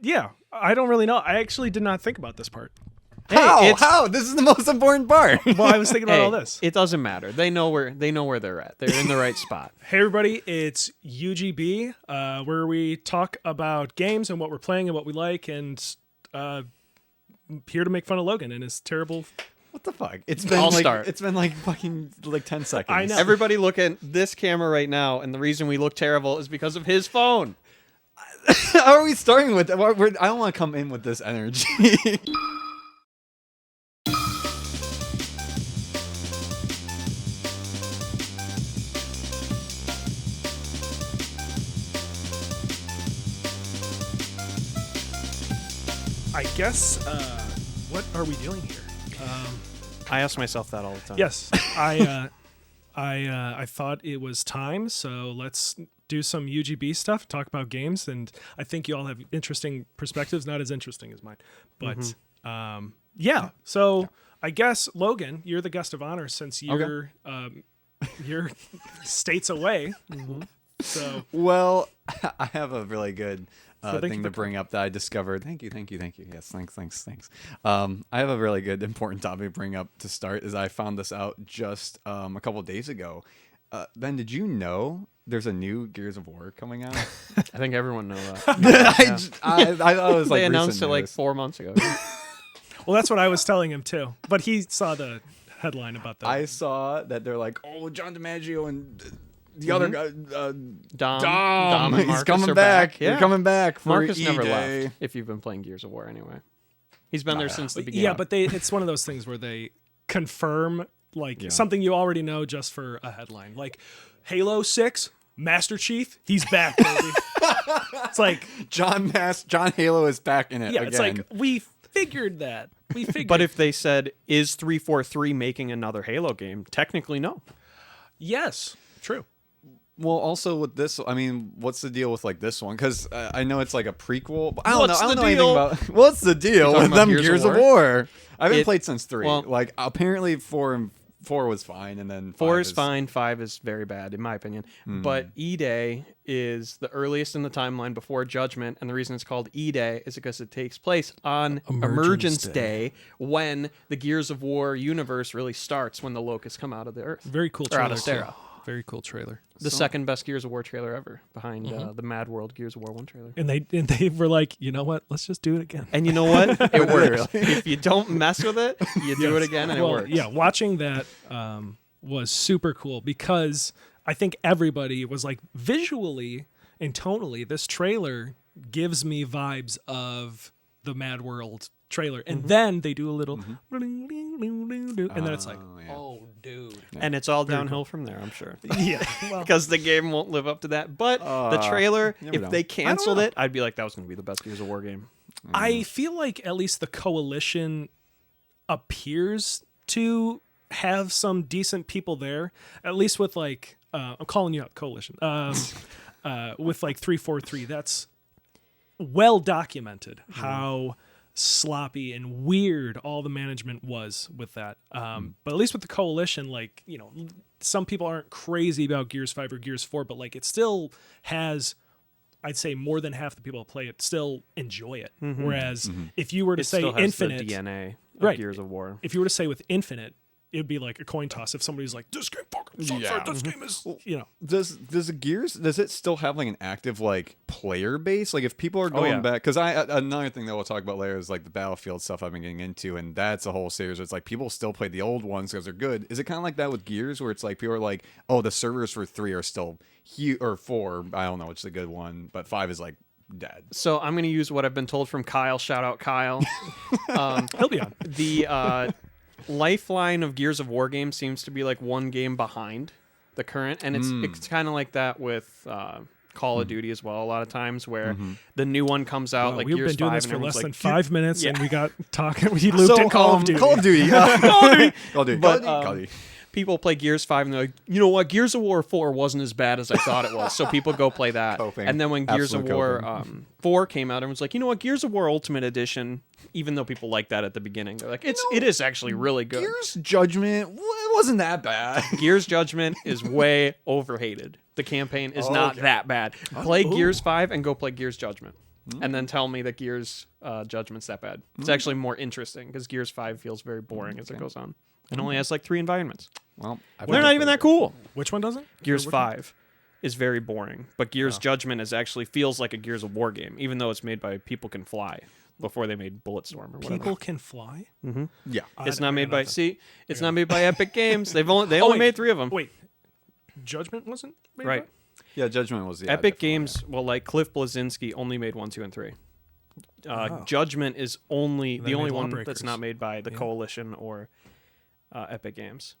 Yeah, I don't really know. I actually did not think about this part. How? This is the most important part. Well, I was thinking about all this. It doesn't matter. They know where they're at. They're in the right spot. Hey everybody, it's UGB, where we talk about games and what we're playing and what we like, and here to make fun of Logan and his terrible. What the fuck? It's been It's been like fucking 10 seconds. I know. Everybody look at this camera right now, and the reason we look terrible is because of his phone. How are we starting with? I don't want to come in with this energy. I guess. What are we doing here? I ask myself that all the time. Yes, I thought it was time, so let's do some UGB stuff, talk about games, and I think you all have interesting perspectives, not as interesting as mine, but yeah. So I guess Logan, you're the guest of honor since you're states away. So well, I have a really good thing to bring up that I discovered. Thank you. Yes, thanks. I have a really good, important topic to bring up to start. Is I found this out just a couple days ago. Ben, did you know there's a new Gears of War coming out? I think everyone knows that. I thought it was like they announced it like news. 4 months ago. Well, that's what I was telling him too, but he saw the headline about that. I saw that they're like, oh, John DiMaggio and the other guy, Dom and he's Marcus coming are back. Yeah. You're coming back for Marcus E-Day. never left. If you've been playing Gears of War anyway, he's been there since the beginning. Yeah, but it's one of those things where they confirm something you already know just for a headline, like Halo 6. Master Chief, he's back, baby. It's like John Halo is back in it. Yeah, again. it's like we figured that. But if they said, "Is 343 making another Halo game?" Technically, no. Yes, true. Well, also with this, I mean, what's the deal with like this one? Because I know it's like a prequel. But I don't know anything about. What's the deal with them Gears of War? I haven't played since 3. Well, like apparently 4 was fine, and then 4 is fine. 5 is very bad, in my opinion. But E-Day is the earliest in the timeline before Judgment, and the reason it's called E-Day is because it takes place on Emergence Day, when the Gears of War universe really starts, when the locusts come out of the Earth. Very cool Or trailer. out of Terra. Very cool trailer. The second best Gears of War trailer ever, behind the Mad World Gears of War 1 trailer. And they were like, you know what? Let's just do it again. And you know what? It works. If you don't mess with it, you do it again, and it works. Yeah, watching that was super cool because I think everybody was like, visually and tonally, this trailer gives me vibes of the Mad World trailer. And then they do a little and then it's like, oh, dude. And it's all downhill from there, I'm sure. Yeah. Because the game won't live up to that. But the trailer, if they canceled it, I'd be like, that was going to be the best Gears of War game. I feel like at least the Coalition appears to have some decent people there, at least with like, I'm calling you out, Coalition, with like 343. That's well documented how sloppy and weird all the management was with that. But at least with the Coalition, like, you know, some people aren't crazy about Gears 5 or Gears 4, but like it still has, I'd say more than half the people that play it still enjoy it. Whereas if you were to say still has Infinite, the DNA of Gears of War. If you were to say with Infinite, it'd be like a coin toss if somebody's like, this game fucking sucks, this game is, you know. Does Gears, does it still have like an active like player base? Like if people are going back, because another thing that we'll talk about later is like the Battlefield stuff I've been getting into, and that's a whole series where it's like people still play the old ones because they're good. Is it kind of like that with Gears, where it's like people are like, oh, the servers for 3 are still huge, or 4, I don't know which is a good one, but 5 is like dead. So I'm going to use what I've been told from Kyle. Shout out Kyle. He'll be on. The lifeline of Gears of War games seems to be like one game behind the current, and it's kind of like that with Call of Duty as well. A lot of times where the new one comes out, like we've Gears been doing 5, this and for less everyone's than like, 5 minutes, Yeah. and we got talking. We looped in Call of Duty. Call of Duty. Call of Duty. Call of Duty. People play Gears 5 and they're like, you know what, Gears of War 4 wasn't as bad as I thought it was. So people go play that. Coping. And then when Gears of Absolute War 4 came out, everyone's like, you know what, Gears of War Ultimate Edition, even though people like that at the beginning, they're like, it is actually really good. Gears Judgment, it wasn't that bad. Gears Judgment is way overhated. The campaign is not that bad. Play Gears 5 and go play Gears Judgment. and then tell me that Gears Judgment's that bad. It's actually more interesting because Gears 5 feels very boring as it goes on. It only has like 3 environments. Well, they're not even that cool. Which one doesn't? Gears 5 is very boring, but Gears Judgment is actually feels like a Gears of War game, even though it's made by People Can Fly before they made Bulletstorm or whatever. People Can Fly? Mm-hmm. Yeah. It's not made by it's not made by Epic Games. They only made 3 of them. Wait. Judgment wasn't made Right. by? Yeah, Judgment was the Epic Games, well, like Cliff Bleszinski only made 1, 2, and 3. Judgment is the only one that's not made by the Coalition or Epic Games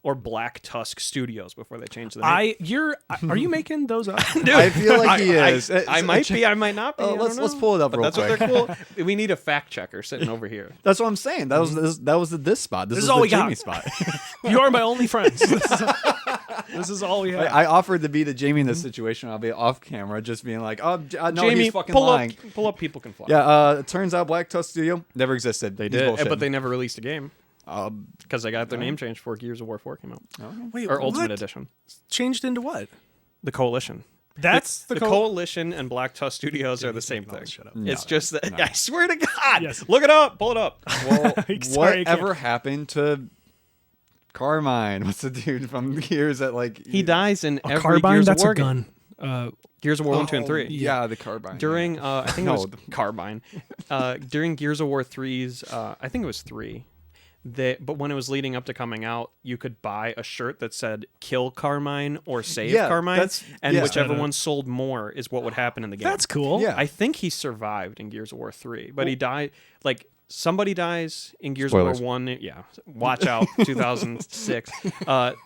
or Black Tusk Studios before they changed the name. Are you making those up? Dude, I feel like he is. I might be. I might not be. Let's pull it up real that's quick. what they're cool. We need a fact checker sitting over here. That's what I'm saying. That was this spot. This is all the we got. Jamie spot. You are my only friends. This is all we have. I offered to be the Jamie in this situation. I'll be off camera, just being like, "Oh, no, Jamie, he's fucking pull lying." Pull up. People Can Fly. Yeah. It turns out Black Tusk Studio never existed. They He's did, bullshitting. but they never released a game because they got their name changed before Gears of War 4 came out, Wait, or what? Ultimate Edition. Changed into what? The Coalition. That's the Coalition and Black Tusk Studios are the same thing. Shut up. It's just that I swear to God. Yes. Look it up. Pull it up. Well, Sorry, whatever happened to Carmine? What's the dude from Gears that like He dies in every carbine. Gears That's of War a gun. Gears of War 1, 2, and 3. Yeah, the carbine. During I think it was Carbine. During Gears of War 3's I think it was 3. But when it was leading up to coming out, you could buy a shirt that said "Kill Carmine" or "Save Carmine," and whichever one sold more is what would happen in the game. That's cool. Yeah. I think he survived in Gears of War 3, but he died like. Somebody dies in Gears Spoilers. of War 1. Yeah, watch out, 2006.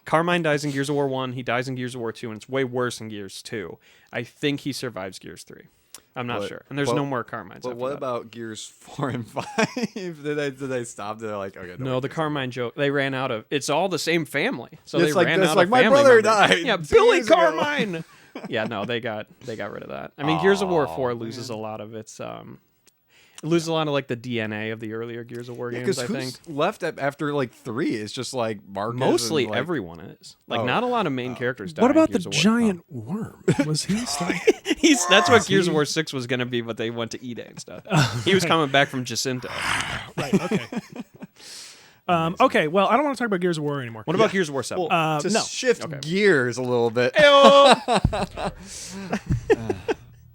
Carmine dies in Gears of War 1. He dies in Gears of War 2, and it's way worse in Gears 2. I think he survives Gears 3. I'm not sure. And there's no more Carmines. But what about Gears 4 and 5? did they stop? They're like, okay. No, the Carmine joke. They ran out of. It's all the same family, so It's they like ran this, out like, of my family brother members. died Yeah, 2 Billy years ago. Carmine. Yeah, no, they got rid of that. I mean, Gears of War 4 loses a lot of its. It loses a lot of like the DNA of the earlier Gears of War games. I think left after like 3 is just like Marcus. mostly and, like, everyone is like not a lot of main characters. Die What in about the Gears of War. giant worm? Was he still? That's what Gears of War 6 was going to be, but they went to E-Day and stuff. He was coming back from Jacinto. Right. Okay. Okay. Well, I don't want to talk about Gears of War anymore. What about Gears of War 7? to no. shift gears a little bit.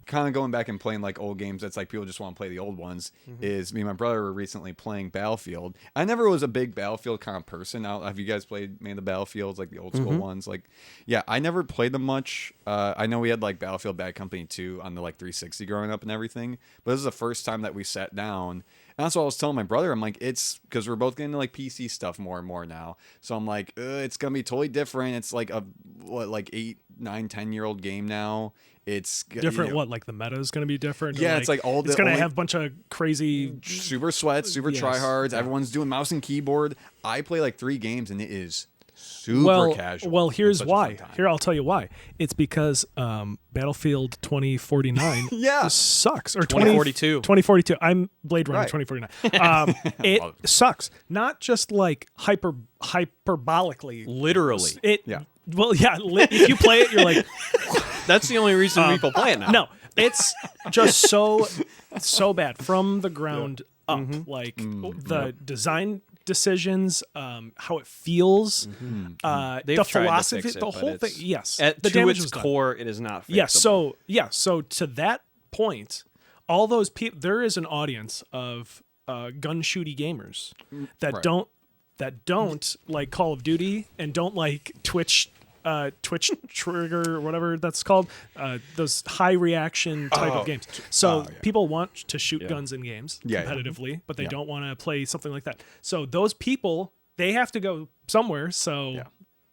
Kind of going back and playing like old games that's like people just want to play the old ones is me and my brother were recently playing Battlefield. I never was a big Battlefield kind of person. Have you guys played the Battlefields, like the old school ones? Like, yeah, I never played them much. I know we had like Battlefield Bad Company 2 on the like 360 growing up and everything, but this is the first time that we sat down. And that's what I was telling my brother. I'm like, it's because we're both getting into like PC stuff more and more now. So I'm like, it's gonna be totally different. It's like a 8, 9, 10-year-old game now. It's different. What, like the meta is going to be different? Yeah, it's like all the it's going to have a bunch of crazy super sweats, super tryhards. Everyone's doing mouse and keyboard. I play like 3 games and it is super casual. Well, here's why. Here, I'll tell you why. It's because Battlefield 2049 sucks. Or 2042. 2042. I'm Blade Runner 2049. It sucks. Not just like hyperbolically. Literally. Well, yeah. If you play it, you're like... That's the only reason people play it now. No, it's just so bad from the ground up. Like the design decisions, how it feels, the philosophy, the whole thing. Yes, at the to damage its core, it is not. Fixable. So to that point, all those people, there is an audience of gun shooty gamers that don't like Call of Duty and don't like Twitch trigger or whatever that's called, those high reaction type of games. So people want to shoot guns in games competitively, but they don't want to play something like that. So those people, they have to go somewhere. So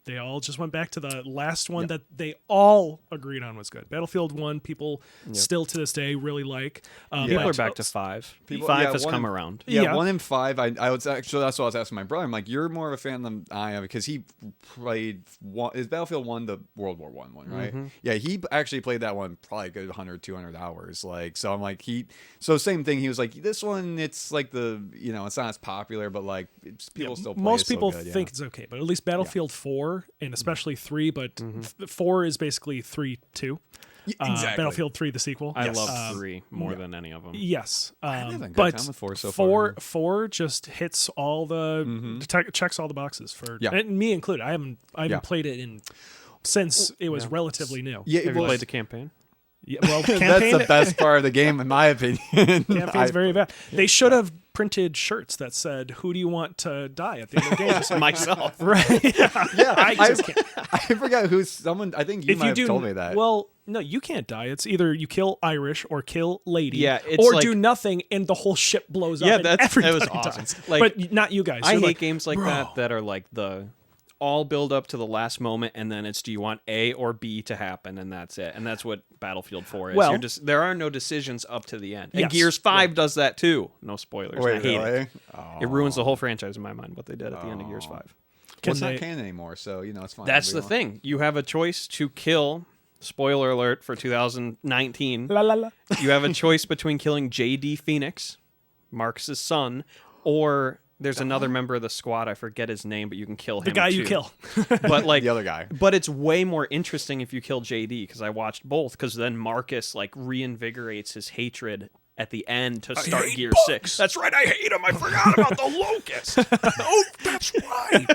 they all just went back to the last one that they all agreed on was good. Battlefield 1, people still to this day really like. People are back to 5. 5 has come around. Yeah, 1 and 5. I was actually, that's what I was asking my brother. I'm like, you're more of a fan than I am because he played is Battlefield 1 the World War I one, right? Yeah, he actually played that one probably a good 100, 200 hours. Like, so I'm like, so same thing. He was like, this one, it's like it's not as popular, but like people still play most it people so good, think it's okay, but at least Battlefield 4 and especially 3, but 4 is basically 3-2. Exactly. Battlefield 3, the sequel. I love 3 more than any of them. Yes, I'm having a good but time with 4 so far. four just hits all the checks all the boxes for and me included. I haven't played it since it was relatively new. Yeah, Have you played the campaign? Yeah, well, campaign, that's the best part of the game, in my opinion. Campaign's very bad. They should have printed shirts that said, "Who do you want to die at the end of the game?" Just myself. Right? Yeah, I just can't. I forgot who's someone. I think you might have told me that. Well, no, you can't die. It's either you kill Irish or kill lady, Yeah, it's or like- do nothing and the whole ship blows up. Yeah, and that everybody was awesome. dies. Like, but not you guys. I You're hate like, games like bro. that are like the all build up to the last moment, and then it's do you want A or B to happen, and that's it. And that's what Battlefield 4 is. Well- There are no decisions up to the end. And Yes. Gears 5 does that too. No spoilers. Wait, I hate really? it. It ruins the whole franchise in my mind, what they did at the end of Gears 5. Well, Can it's not they- canon anymore, so it's fine. That's We the don't- thing. You have a choice to kill. Spoiler alert for 2019. La la la. You have a choice between killing JD Phoenix, Marcus's son, or there's another member of the squad. I forget his name, but you can kill him. The guy you too. kill. But like The other guy. But it's way more interesting if you kill JD because I watched both. Because then Marcus like reinvigorates his hatred at the end to start Gear 6. That's right. I hate him. I forgot about the locust. Oh, that's right.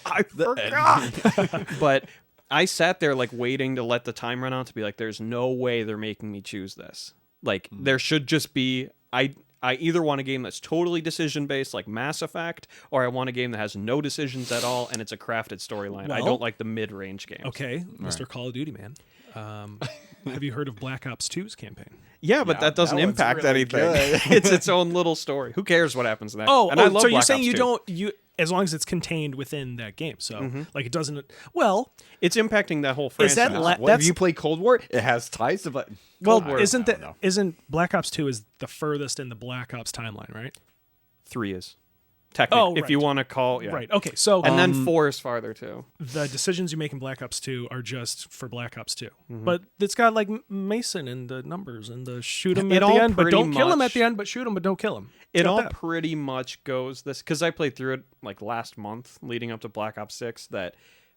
I forgot. But I sat there like waiting to let the time run out to be like, there's no way they're making me choose this. Like there should just be I either want a game that's totally decision based like Mass Effect, or I want a game that has no decisions at all and it's a crafted storyline. I Well- don't like the mid range games. Okay, Mr. Call of Duty man. Have you heard of Black Ops 2's campaign? Yeah, but that doesn't that one's impact really anything. good. It's its own little story. Who cares what happens in that? Oh, and I love so you're Black saying Ops you 2. don't as long as it's contained within that game. So like it doesn't. Well, It's impacting that whole Is franchise. that What, if that's you play Cold War, it has ties to. But well, Cold War, isn't I don't know. isn't Black Ops 2 is the furthest in the Black Ops timeline, right? 3 is technically, if you right. want to call, yeah. Right. Okay. So And then 4 is farther too. the decisions you make in Black Ops 2 are just for Black Ops 2. But it's got like Mason and the numbers and the shoot him It at the all end, but pretty don't kill him at much- the end, but shoot him, but don't kill him. It's It got all that. pretty much goes this because I played through it like last month leading up to Black Ops 6 that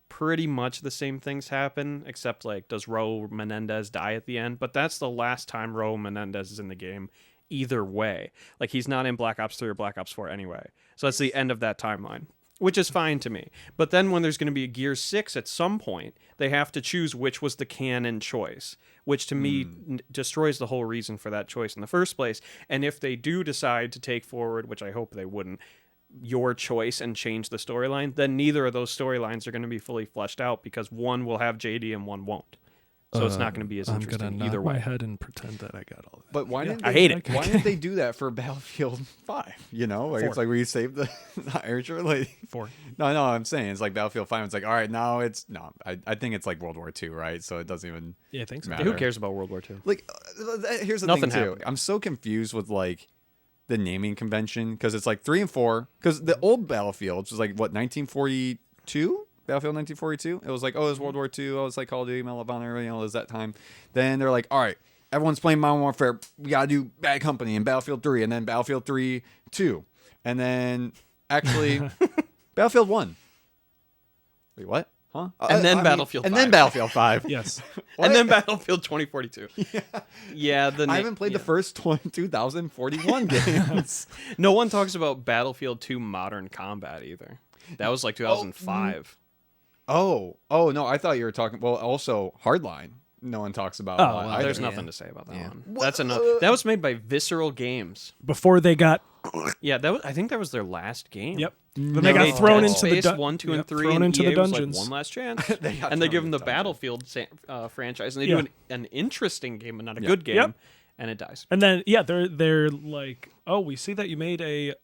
pretty much the same things happen except like does Raul Menendez die at the end, but that's the last time Raul Menendez is in the game either way. Like he's not in Black Ops 3 or Black Ops 4 anyway. So that's the end of that timeline, which is fine to me. But then when there's going to be a Gears 6 at some point, they have to choose which was the canon choice, which to me destroys the whole reason for that choice in the first place. And if they do decide to take forward, which I hope they wouldn't, your choice and change the storyline, then neither of those storylines are going to be fully fleshed out because one will have JD and one won't. So it's not going to be as interesting I'm gonna either nod my way. head and pretend that I got all that. But why didn't I they, hate it. Why didn't they do that for Battlefield 5? You know, like 4. it's like where you save the Irish lady. 4. No, I'm saying it's like Battlefield 5. It's like, all right, now it's no. I think it's like World War II, right? So it doesn't even. Yeah, I think so. matter. Who cares about World War II? Like, here's the Nothing thing too. happened. I'm so confused with like the naming convention because it's like 3 and 4. Because the old Battlefields was like what 1942. Battlefield 1942. It was like, oh, it was World War II. Oh, it's like Call of Duty, Medal of Honor. You know, it was that time. Then they're like, all right, everyone's playing Modern Warfare. We gotta do Bad Company and Battlefield 3, and then Battlefield 3 2, and then actually Battlefield 1. Wait, what? Huh? And then I mean, Battlefield and 5. then Battlefield 5. Yes. And then Battlefield 2042. Yeah, I haven't played the first 2041 games. No one talks about Battlefield 2 Modern Combat either. That was like 2005. Oh, no, I thought you were talking. Well, also Hardline. No one talks about. Oh, well, either. There's nothing to say about that Yeah. one. That's enough. That was made by Visceral Games. Before they got Yeah, that was, I think that was their last game. Then they got made thrown Dead into the Space 1, 2, and 3, thrown and into EA the was like, dungeons. one last chance. They got And they thrown give them into the the dungeons. Battlefield franchise, and they Yeah. do an interesting game, but not a Yeah. good game, Yep. and it dies. And then they're like, oh, we see that you made a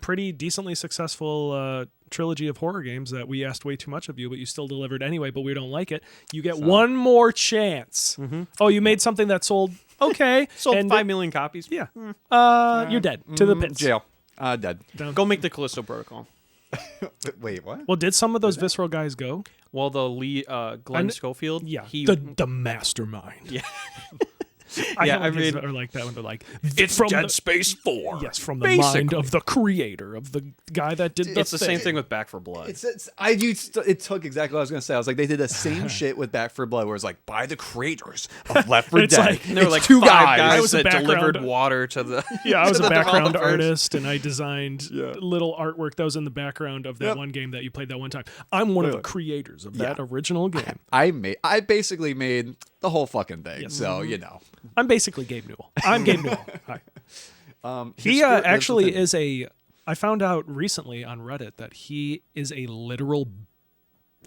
pretty decently successful trilogy of horror games that we asked way too much of you, but you still delivered anyway. But we don't like it. You get one more chance. Oh, you made something that sold okay, Sold and 5 million copies. Yeah, you're dead to the pits. Jail. Dead. Go make the Callisto Protocol. Wait, what? Well, did some of those visceral guys go? Well, the lead, Glenn And- Schofield, Yeah, he the mastermind. Yeah. I mean, or like that when they're like, it's from Dead Space 4. Yes, from the mind of the creator of the guy that did. It's the same thing with Back 4 Blood. It took exactly what I was gonna say. I was like, they did the same shit with Back 4 Blood, where it's like by the creators of Left 4 Dead. Like, there were like two guys that delivered water to the. Yeah, I was to a the background developers. artist, and I designed little artwork that was in the background of that one game that you played that one time. I'm one of the creators of that original game. I basically made the whole fucking thing. Yes. So you know, I'm basically Gabe Newell. I'm Gabe Newell. Hi. He actually is a. I found out recently on Reddit that he is a literal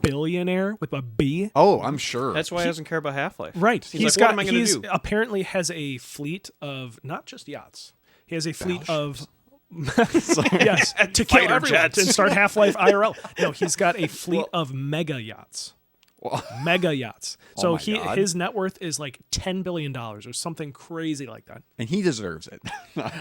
billionaire with a B. Oh, I'm sure. That's why he doesn't care about Half-Life. Right. He's like, what am I going to do? Apparently has a fleet of not just yachts. He has a fleet of yes, to kill Fighter everyone jets. and start Half-Life IRL. No, he's got a fleet of mega yachts. Mega yachts. So his net worth is like $10 billion or something crazy like that. And he deserves it.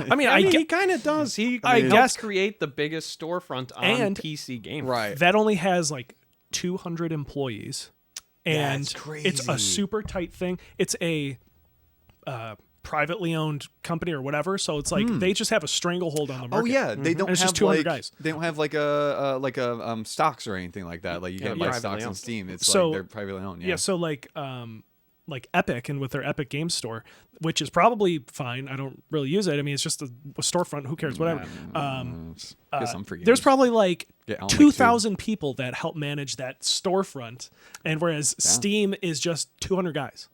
I mean, he kind of does. He I helped guess create the biggest storefront on PC gaming. Right. that only has like 200 employees, and That's crazy. it's a super tight thing. It's a privately owned company or whatever, so it's like they just have a stranglehold on the market. Oh yeah, they don't And it's have just 200 like guys. they don't have like a stocks or anything like that. Like you can't buy privately stocks on owned. Steam. It's So- like they're privately owned. Yeah, so like Epic and with their Epic Games Store, which is probably fine. I don't really use it. I mean, it's just a storefront. Who cares? Whatever. Guess I'm for There's gamers. probably like Yeah, I'll make 2,000 people that help manage that storefront, and whereas Steam is just 200 guys.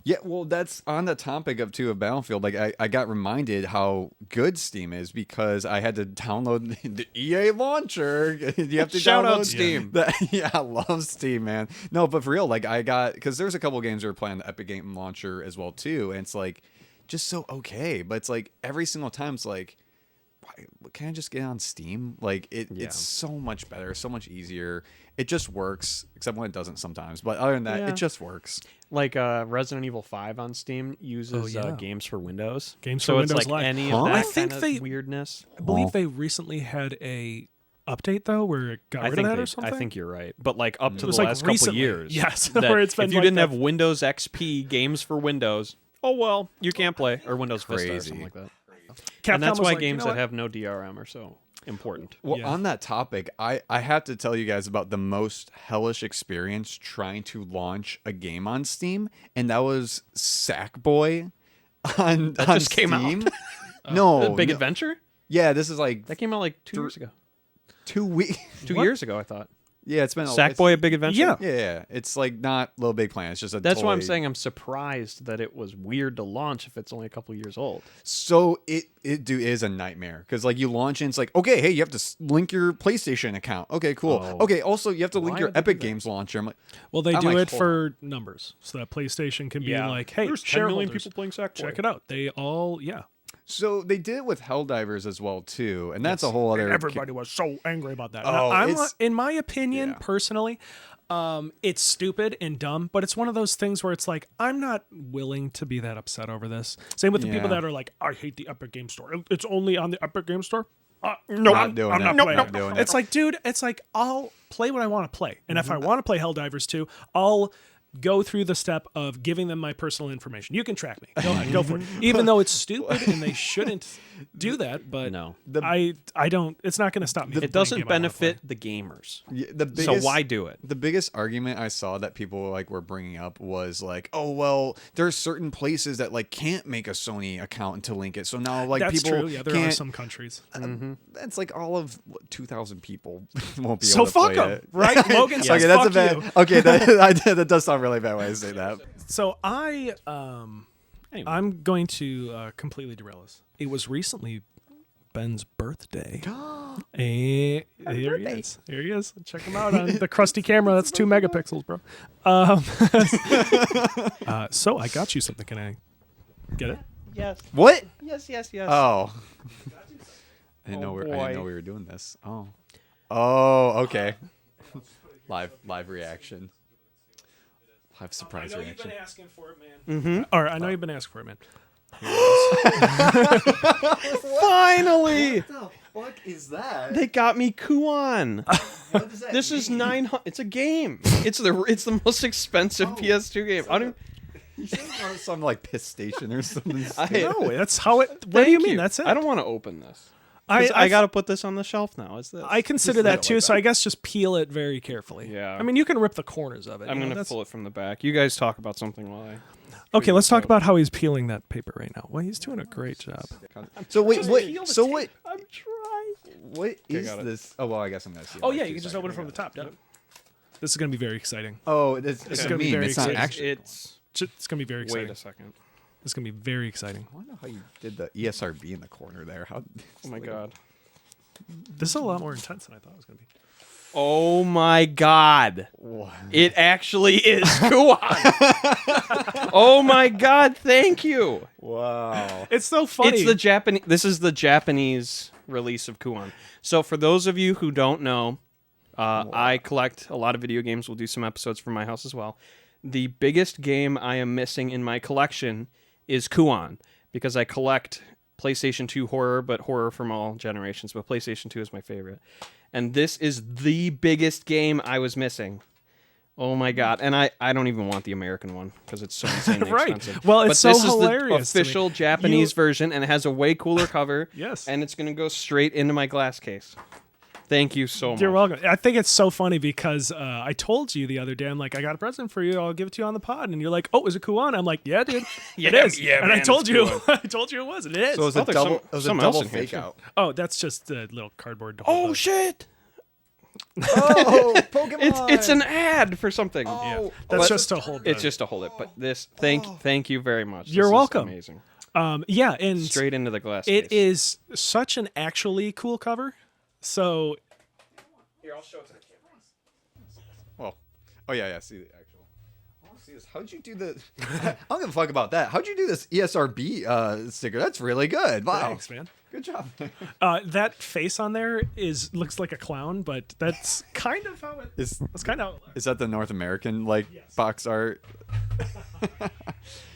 Yeah, well, that's on the topic of Battlefield. Like, I got reminded how good Steam is because I had to download the EA launcher. You have to Shout download out Steam. Yeah, I love Steam, man. No, but for real, like I got because there's a couple games that were playing the Epic Game Launcher as well too, and it's like just so okay. But it's like every single time it's like, why, can I just get on Steam? Like it's so much better, so much easier. It just works, except when it doesn't sometimes. But other than that, it just works. Like Resident Evil 5 on Steam uses yeah. games for Windows. Games so for it's Windows like Live. any Huh? of that I think kind they- of weirdness. I believe they recently had a update though where it got rid of that or something. I think you're right. But like up to was the like last couple recently. years. Yes, that where it's been if you like didn't that. have Windows XP games for Windows, oh well, you can't play. Or Windows Vista or Crazy. something like that. Capcom And that's was why like, games you know that what? have no DRM are so important. Well, Yeah. on that topic, I have to tell you guys about the most hellish experience trying to launch a game on Steam, and that was Sackboy on just came out. Steam. No, Big no. Adventure? Yeah, this is like That came out like 2 years ago. 2 weeks. 2 years ago, I thought. Yeah, it's been Sackboy, a Big Adventure? Yeah. Yeah, it's like not Little Big Planet. It's just a. That's why I'm toy. saying I'm surprised that it was weird to launch if it's only a couple years old. So it is a nightmare because like you launch and it's like, okay, hey, you have to link your PlayStation account. Okay, cool. Oh. Okay, also you have to link Why your would they do Epic that? Games launcher. I'm like, Well, they I'm do like, it hold for numbers, so that PlayStation can be like, "Hey, There's 10 million shareholders, people playing Sackboy. check it out." They all, so they did it with Helldivers as well too, and that's a whole other. Everybody was so angry about that. Oh, I'm, it's- in my opinion, Yeah. personally, it's stupid and dumb, but it's one of those things where it's like, I'm not willing to be that upset over this. Same with the people Yeah. that are like, I hate the Epic Game Store. It's only on the Epic Game Store. No, Not doing I'm it. not Nope, playing not it. doing it. It's like, dude, it's like, I'll play what I want to play. And if I want to play Helldivers 2, I'll go through the step of giving them my personal information. You can track me. Go ahead, go for it. Even though it's stupid and they shouldn't do that, but No. I don't. It's not going to stop me. from It playing a doesn't game I wanna play. benefit the gamers. Yeah, the So biggest, why do it? The biggest argument I saw that people like were bringing up was like, oh well, there's certain places that like can't make a Sony account to link it, so now like That's people true. Yeah, there can't. are some countries. That's like all of 2,000 people won't be So able to fuck play 'em, it. right? Logan says Okay, that's a fuck bad. you. Okay, that does sound really bad way to say that. So I'm going to completely derail this. It was recently Ben's birthday. Here he is. Here he is. Check him out on the crusty camera. That's 2 megapixels, bro. So I got you something. Can I get it? Yes. What? Yes. Oh. I didn't know we were doing this. Oh. Oh, okay. Live reaction. Live surprise reaction. asking for it, man. Or I know you've been asking for it, man. Finally! What the fuck is that? They got me Kuon. What does that This is 900. It's a game. It's the most expensive PS2 game. I don't. You should have some like piss station or something. No, that's how it. What do you mean? That's it. I don't want to open this. I got to put this on the shelf now. Is this? I consider that too. So I guess just peel it very carefully. Yeah. I mean, you can rip the corners of it. I'm going to pull it from the back. You guys talk about something while I. Okay, let's talk about how he's peeling that paper right now. Well, he's doing a great job. So wait, what? So what? I'm trying. What is this? Oh well, I guess I'm gonna see. Oh yeah, you can just open it from the top. This is gonna be very exciting. Oh, it's gonna a be meme. very It's not exciting. actually. It's gonna be very exciting. Wait a second. It's gonna be very exciting. I wonder how you did the ESRB in the corner there. How? Oh my god. This is a lot more intense than I thought it was gonna be. Oh my god. What? It actually is Kuon. Oh my god, thank you. Wow. It's so funny. It's the Japanese. This is the Japanese release of Kuon. So for those of you who don't know, I collect a lot of video games. We'll do some episodes from my house as well. The biggest game I am missing in my collection is Kuon, because I collect PlayStation 2 horror, but horror from all generations. But PlayStation 2 is my favorite. And this is the biggest game I was missing. Oh my god. And I don't even want the American one because it's so insanely Right. expensive. Well, it's but so this hilarious is the to me. official Japanese version, and it has a way cooler cover. Yes. And it's going to go straight into my glass case. Thank you so much. You're welcome. I think it's so funny because I told you the other day, I'm like, I got a present for you. I'll give it to you on the pod. And you're like, oh, is it Kuon? I'm like, yeah, dude. Yeah, it is. yeah, and man, I told it's you, Kuon. I told you it was. It is. So it was Oh, a there's double. some- It was a something else double in here, fake too. out. Oh, that's just a little cardboard. To hold Oh up. shit! Oh, Pokemon! It's an ad for something. Yeah, Oh, that's but just to hold. It's just to hold it. But this, thank you very much. You're This is welcome. amazing. Yeah, and Straight into the glass. it case. is such an actually cool cover. So Here, I'll show it to the camera. Well, oh yeah, see the actual. I want to see this. How'd you do the? I don't give a fuck about that. How'd you do this ESRB sticker? That's really good. Wow, thanks, man. good job. That face on there looks like a clown, but that's kind of how it. That's kind of how it looks. Is that the North American Yes. box art?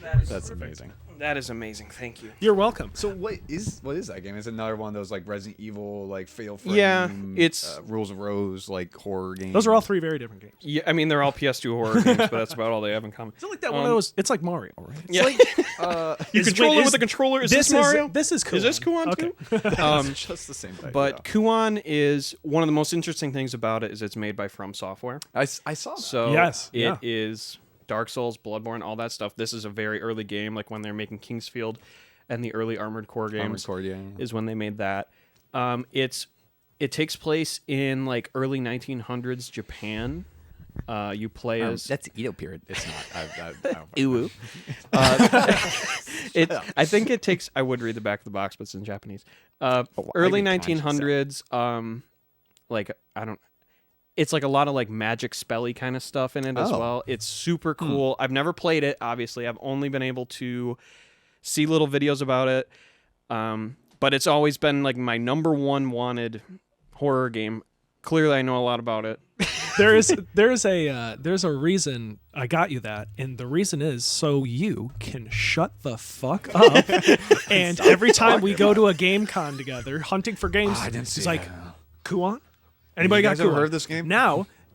That is That's amazing. That is amazing. Thank you. You're welcome. So what is that game? Is it another one of those like Resident Evil like Fatal Frame? Yeah, it's- Rules of Rose like horror games. Those are all three very different games. Yeah, I mean they're all PS2 horror games, but that's about all they have in common. Is it like that one of those? It's like Mario, right? Yeah. You Is- control wait, it is- with a controller. Is this Mario? This is Kuon. Is this Kuon too? It's just the same thing. But Kuon is one of the most interesting things about it is it's made by From Software. I saw that. So Yes, it yeah. is Dark Souls, Bloodborne, all that stuff. This is a very early game, like when they're making Kingsfield and the early Armored Core games. Armored Core, yeah. Is when they made that. It takes place in like early 1900s Japan. You play as That's Edo period. It's not. I don't Uwu. I think it takes. I would read the back of the box, but it's in Japanese. Early read kanji, so. 1900s. Like I don't. It's like a lot of like magic spelly kind of stuff in it as Oh. well. It's super cool. I've never played it. Obviously, I've only been able to see little videos about it. But it's always been like my number one wanted horror game. Clearly, I know a lot about it. there's a reason I got you that, and the reason is so you can shut the fuck up. And every time we go to a game con together, hunting for games, I didn't see he's like, that. Kuon? Anybody You got guys ever Kuon? heard of this game?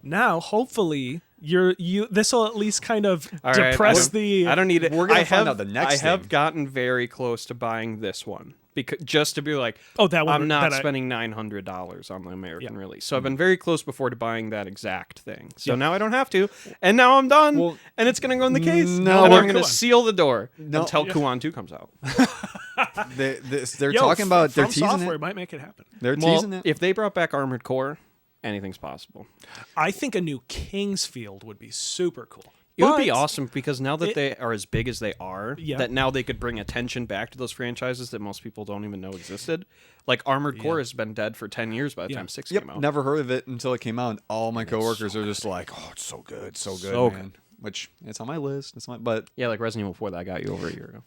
Now, hopefully this will at least kind of All right, depress the. I don't need it. We're gonna I find have, out the next I have thing. gotten very close to buying this one because just to be like, Oh, that one. I'm not that I- spending $900 on the American Yeah. release. So I've been very close before to buying that exact thing. So now I don't have to, and now I'm done, Well, and it's gonna go in the case. no, and we're I'm gonna Kuon. seal the door No. until Yeah. Kuon 2 comes out. They're Yo, talking about. They're From teasing Software it. might make it happen. They're Well, teasing it. if they brought back Armored Core, anything's possible. I think a new Kingsfield would be super cool. It would be But- awesome because now that it- they are as big as they are, Yeah. that now they could bring attention back to those franchises that most people don't even know existed. Like Armored Core has been dead for 10 years by the Yeah. time 6 Yep, came out. never heard of it until it came out, and all my coworkers are just like, "Oh, it's so good, so good, So man." Which it's on my list. But Yeah, like Resident Evil 4 that I got you over a year ago.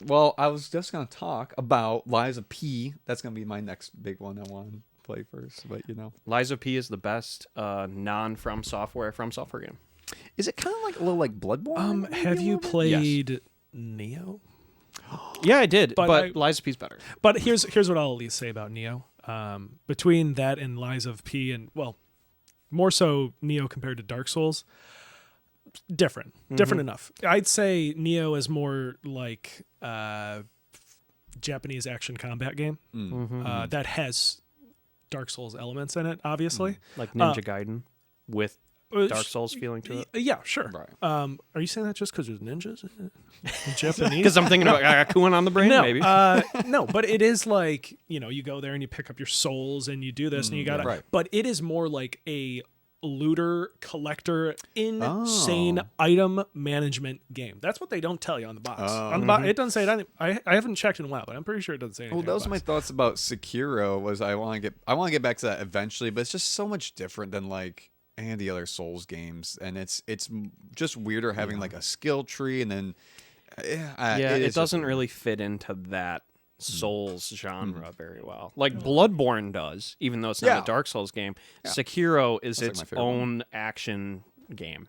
well, I was just gonna talk about Lies of P. That's gonna be my next big one I want to play first. But you know, Lies of P is the best non-From Software game. is it kind of like a little like Bloodborne? maybe Have a you little bit? played Neo? Yeah, I did, But but I- Lies of P is better. But here's what I'll at least say about Neo. Between that and Lies of P, and well, more so Neo compared to Dark Souls, different enough. I'd say Neo is more like Japanese action combat game that has Dark Souls elements in it, obviously. Like Ninja Gaiden with Dark Souls feeling to it. Yeah, sure. Right. Are you saying that just because there's ninjas in Japanese? Because I'm thinking about Akuan on the brain, no, maybe. No, but it is like, you go there and you pick up your souls and you do this and you got to. Right. But it is more like a looter collector insane item management game. That's what they don't tell you on the box. On the it doesn't say it. I haven't checked in a while, but I'm pretty sure it doesn't say anything. Well, those are my thoughts about Sekiro. Was I want to get back to that eventually, but it's just so much different than like any of the other Souls games, and it's just weirder having like a skill tree, and then it doesn't really fit into that Souls genre very well. Like Bloodborne does, even though it's not a Dark Souls game. Sekiro is its own action game.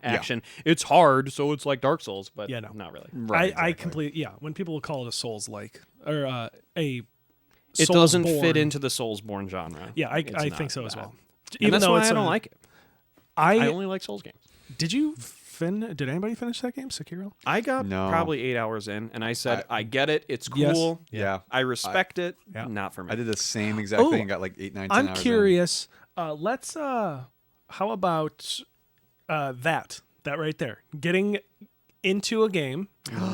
It's hard, so it's like Dark Souls, but not really. Right, I completely when people call it a Souls like or it doesn't fit into the Soulsborne genre. Yeah, I think so as well. Even that's though why I don't like it. I only like Souls games. Did Did anybody finish that game, Sekiro? I got probably 8 hours in, and I said, I get it. It's cool. Yes. Yeah. I respect it. Not for me. I did the same exact thing. Got like 8, 9, 10 hours. I'm curious. Let's. How about that right there? Getting into a game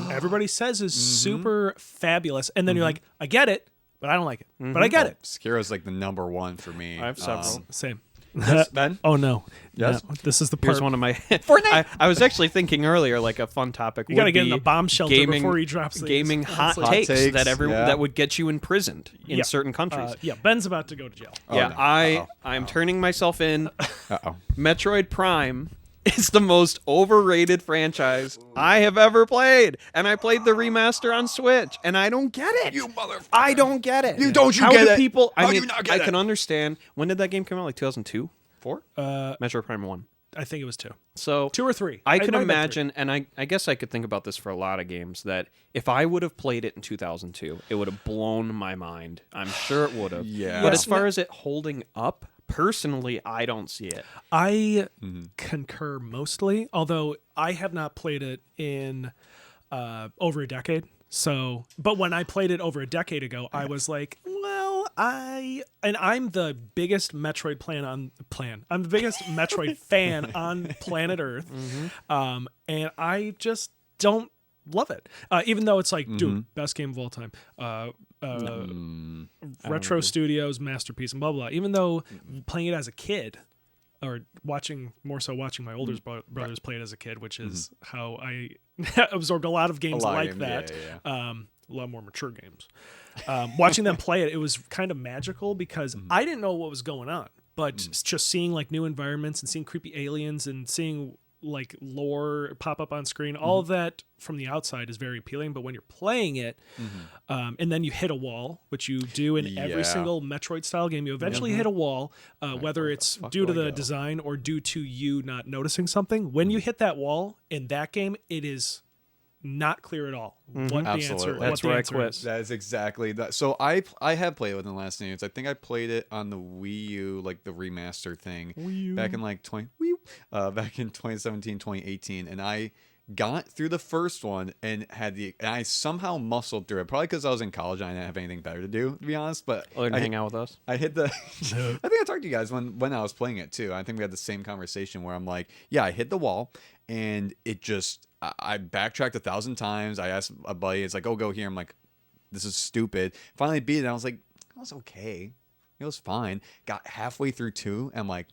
everybody says is super fabulous, and then you're like, I get it, but I don't like it. But I get it. Sekiro's like the #1 for me. I have several. Same. Yes, Ben? Oh no! Yes, no. This is the part. Here's one of my. Fortnite. I was actually thinking earlier, like a fun topic. You got to get in the bomb shelter before he drops these. Gaming hot takes that would get you imprisoned in certain countries. Ben's about to go to jail. I'm turning myself in. Metroid Prime is the most overrated franchise I have ever played, and I played the remaster on Switch, and I don't get it. You motherfucker! I don't get it. How get it? People? How I mean, do you not get I can understand. When did that game come out? Like 2002, 4? Metroid Prime 1. I think it was 2. So 2 or 3. I can imagine, and I guess I could think about this for a lot of games, that if I would have played it in 2002, it would have blown my mind. I'm sure it would have. Yeah. But as far as it holding up, personally, I don't see it. I concur mostly, although I have not played it in over a decade. So, but when I played it over a decade ago, I was like, well, I'm the biggest Metroid I'm the biggest Metroid fan on planet Earth. And I just don't love it. Even though it's like, dude, best game of all time. Retro Studios masterpiece and blah blah. Even though playing it as a kid, or watching my older brothers play it as a kid, which is how I absorbed a lot of games like that. A lot more mature games. Watching them play it, it was kind of magical because I didn't know what was going on, but just seeing like new environments and seeing creepy aliens and seeing like lore pop up on screen, all of that from the outside is very appealing, but when you're playing it and then you hit a wall, which you do in every single Metroid style game, you eventually hit a wall, whether it's due to the design or due to you not noticing something. When you hit that wall in that game, it is not clear at all what the answer. That's where I quit. That is exactly that. So I have played it within the last 10 years. I think I played it on the Wii U, like the remaster thing, back in like 2017, 2018, and I got through the first one and I somehow muscled through it. Probably because I was in college and I didn't have anything better to do, to be honest. But hang out with us. I hit the. I think I talked to you guys when I was playing it too. I think we had the same conversation where I'm like, I hit the wall and it just. I backtracked 1,000 times. I asked a buddy, it's like, go here. I'm like, this is stupid. Finally beat it. And I was like, it was okay. It was fine. Got halfway through 2. And I'm like,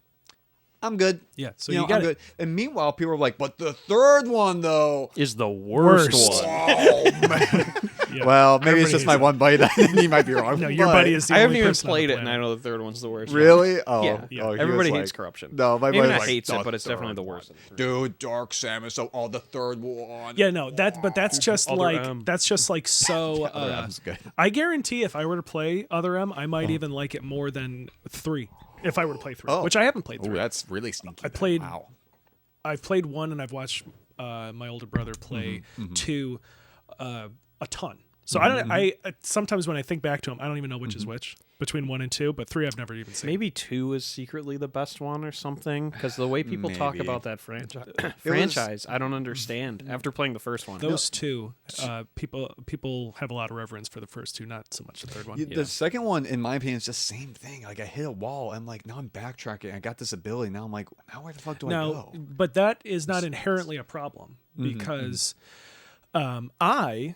I'm good. Yeah. So I'm good. And meanwhile, people were like, but the third one, though, is the worst one. Oh, man. Well, maybe it's just my one buddy that he might be wrong. No, your buddy is the I only haven't even person played on it, and I know the third one's the worst. Really? One. Oh, yeah. Oh, Everybody hates hates corruption. No, my buddy like, hates it, but it's definitely the worst. Dude, Dark Samus. So, the third one. Yeah, no, that's just like so. Other M's good. I guarantee if I were to play Other M, I might even like it more than 3. If I were to play 3, which I haven't played 3. Oh, that's really sneaky. I've played 1, and I've watched my older brother play 2 a ton. So I sometimes when I think back to them, I don't even know which is which between 1 and 2, but 3 I've never even seen. Maybe 2 is secretly the best one or something, because the way people talk Maybe. about that franchise, I don't understand. After playing the first one, Those two, people have a lot of reverence for the first 2, not so much the third one. The second one, in my opinion, is just same thing. Like I hit a wall. I'm like, now I'm backtracking. I got this ability. Now I'm like, now where the fuck do I go? But that is not inherently a problem because I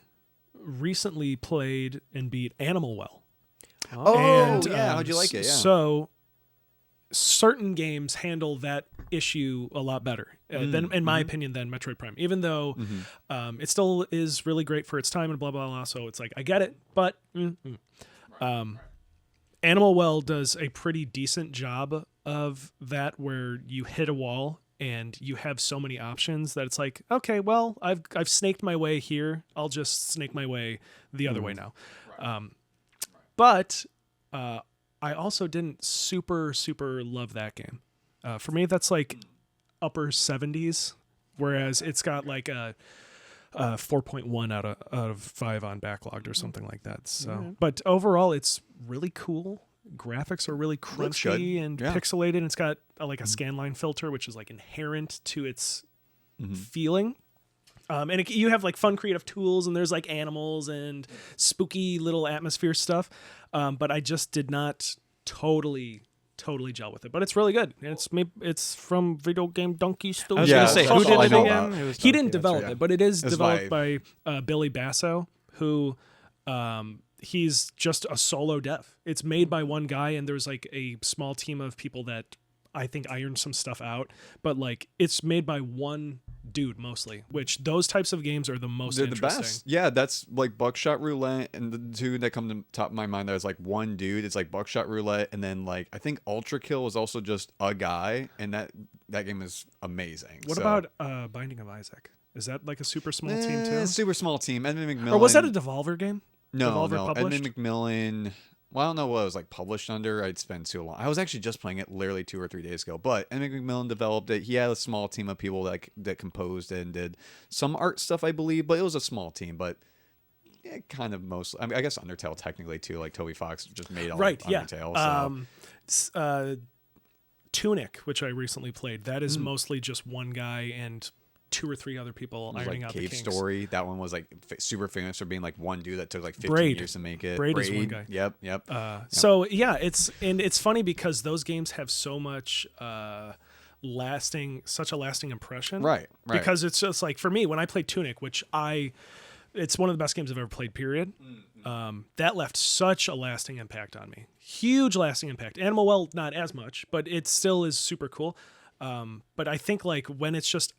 recently played and beat Animal Well. How'd you like it? Yeah. So certain games handle that issue a lot better than, in my opinion, than Metroid Prime. Even though it still is really great for its time and blah blah blah. So it's like I get it, but Animal Well does a pretty decent job of that, where you hit a wall and you have so many options that it's like, okay, well, I've snaked my way here. I'll just snake my way the other way now. But I also didn't super love that game. For me, that's like upper 70s, whereas it's got like a 4.1 out of 5 on Backlogged or something like that. So, but overall, it's really cool. Graphics are really crunchy and pixelated. It's got like a scanline filter, which is like inherent to its feeling. And you have like fun creative tools, and there's like animals and spooky little atmosphere stuff. But I just did not totally gel with it. But it's really good. And it's from Video Game Donkey Studio. I was going to say, who did it again? He didn't develop it, but it is developed by Billy Basso, who he's just a solo dev. It's made by one guy, and there's like a small team of people that I think ironed some stuff out, but like it's made by one dude mostly, which those types of games are the most interesting. The best. Yeah, that's like Buckshot Roulette, and the two that come to top of my mind, there's like one dude. It's like Buckshot Roulette, and then like I think Ultra Kill is also just a guy, and that game is amazing. What about Binding of Isaac? Is that like a super small team too? Super small team. Edmund McMillan. Or was that a Devolver game? No, Devolver published? Edmund McMillan. Well, I don't know what it was like published under. I'd spend too long. I was actually just playing it literally 2 or 3 days ago. But Edmund McMillan developed it. He had a small team of people that composed it and did some art stuff, I believe. But it was a small team. But kind of mostly. I mean, I guess Undertale technically too. Like Toby Fox just made all of Undertale. So. Tunic, which I recently played, that is mostly just one guy and 2 or 3 other people ironing out the kinks. Cave Story, that one was like super famous for being like one dude that took like 15 years to make it. Braid is one guy. Yep. So yeah, it's funny because those games have so much such a lasting impression. Right. Because it's just like, for me, when I played Tunic, which it's one of the best games I've ever played, period. That left such a lasting impact on me. Huge lasting impact. Animal Well, not as much, but it still is super cool. But I think like when it's just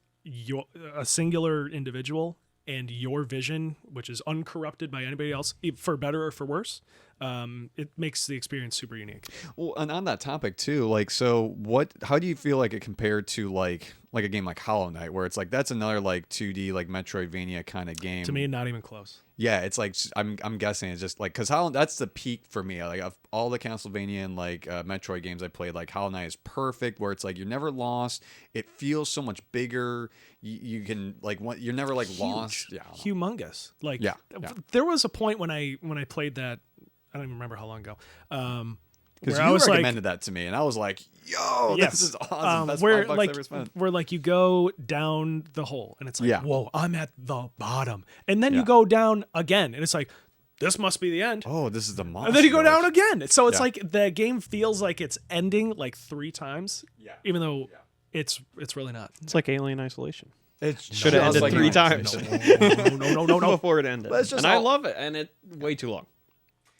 a singular individual and your vision, which is uncorrupted by anybody else, for better or for worse, it makes the experience super unique. Well, and on that topic too, like, so how do you feel like it compared to like a game like Hollow Knight, where it's like that's another like 2D like Metroidvania kind of game? To me, not even close. Yeah, it's like I'm guessing it's just like, because that's the peak for me. Like of all the Castlevania and like Metroid games I played, like Hollow Knight is perfect, where it's like you're never lost. It feels so much bigger. You can like you're never like lost. Yeah, humongous. Like there was a point when I played that. I don't even remember how long ago. Because you recommended that to me, and I was like, "Yo, this is awesome! Best $5 I ever spent." Where like you go down the hole, and it's like, "Whoa, I'm at the bottom," and then you go down again, and it's like, "This must be the end." Oh, this is the monster. And then you go down again. So it's like the game feels like it's ending like 3 times, even though it's really not. It's like Alien Isolation. It should have ended like 3 times. No. Before it ended, and I love it, and it way too long.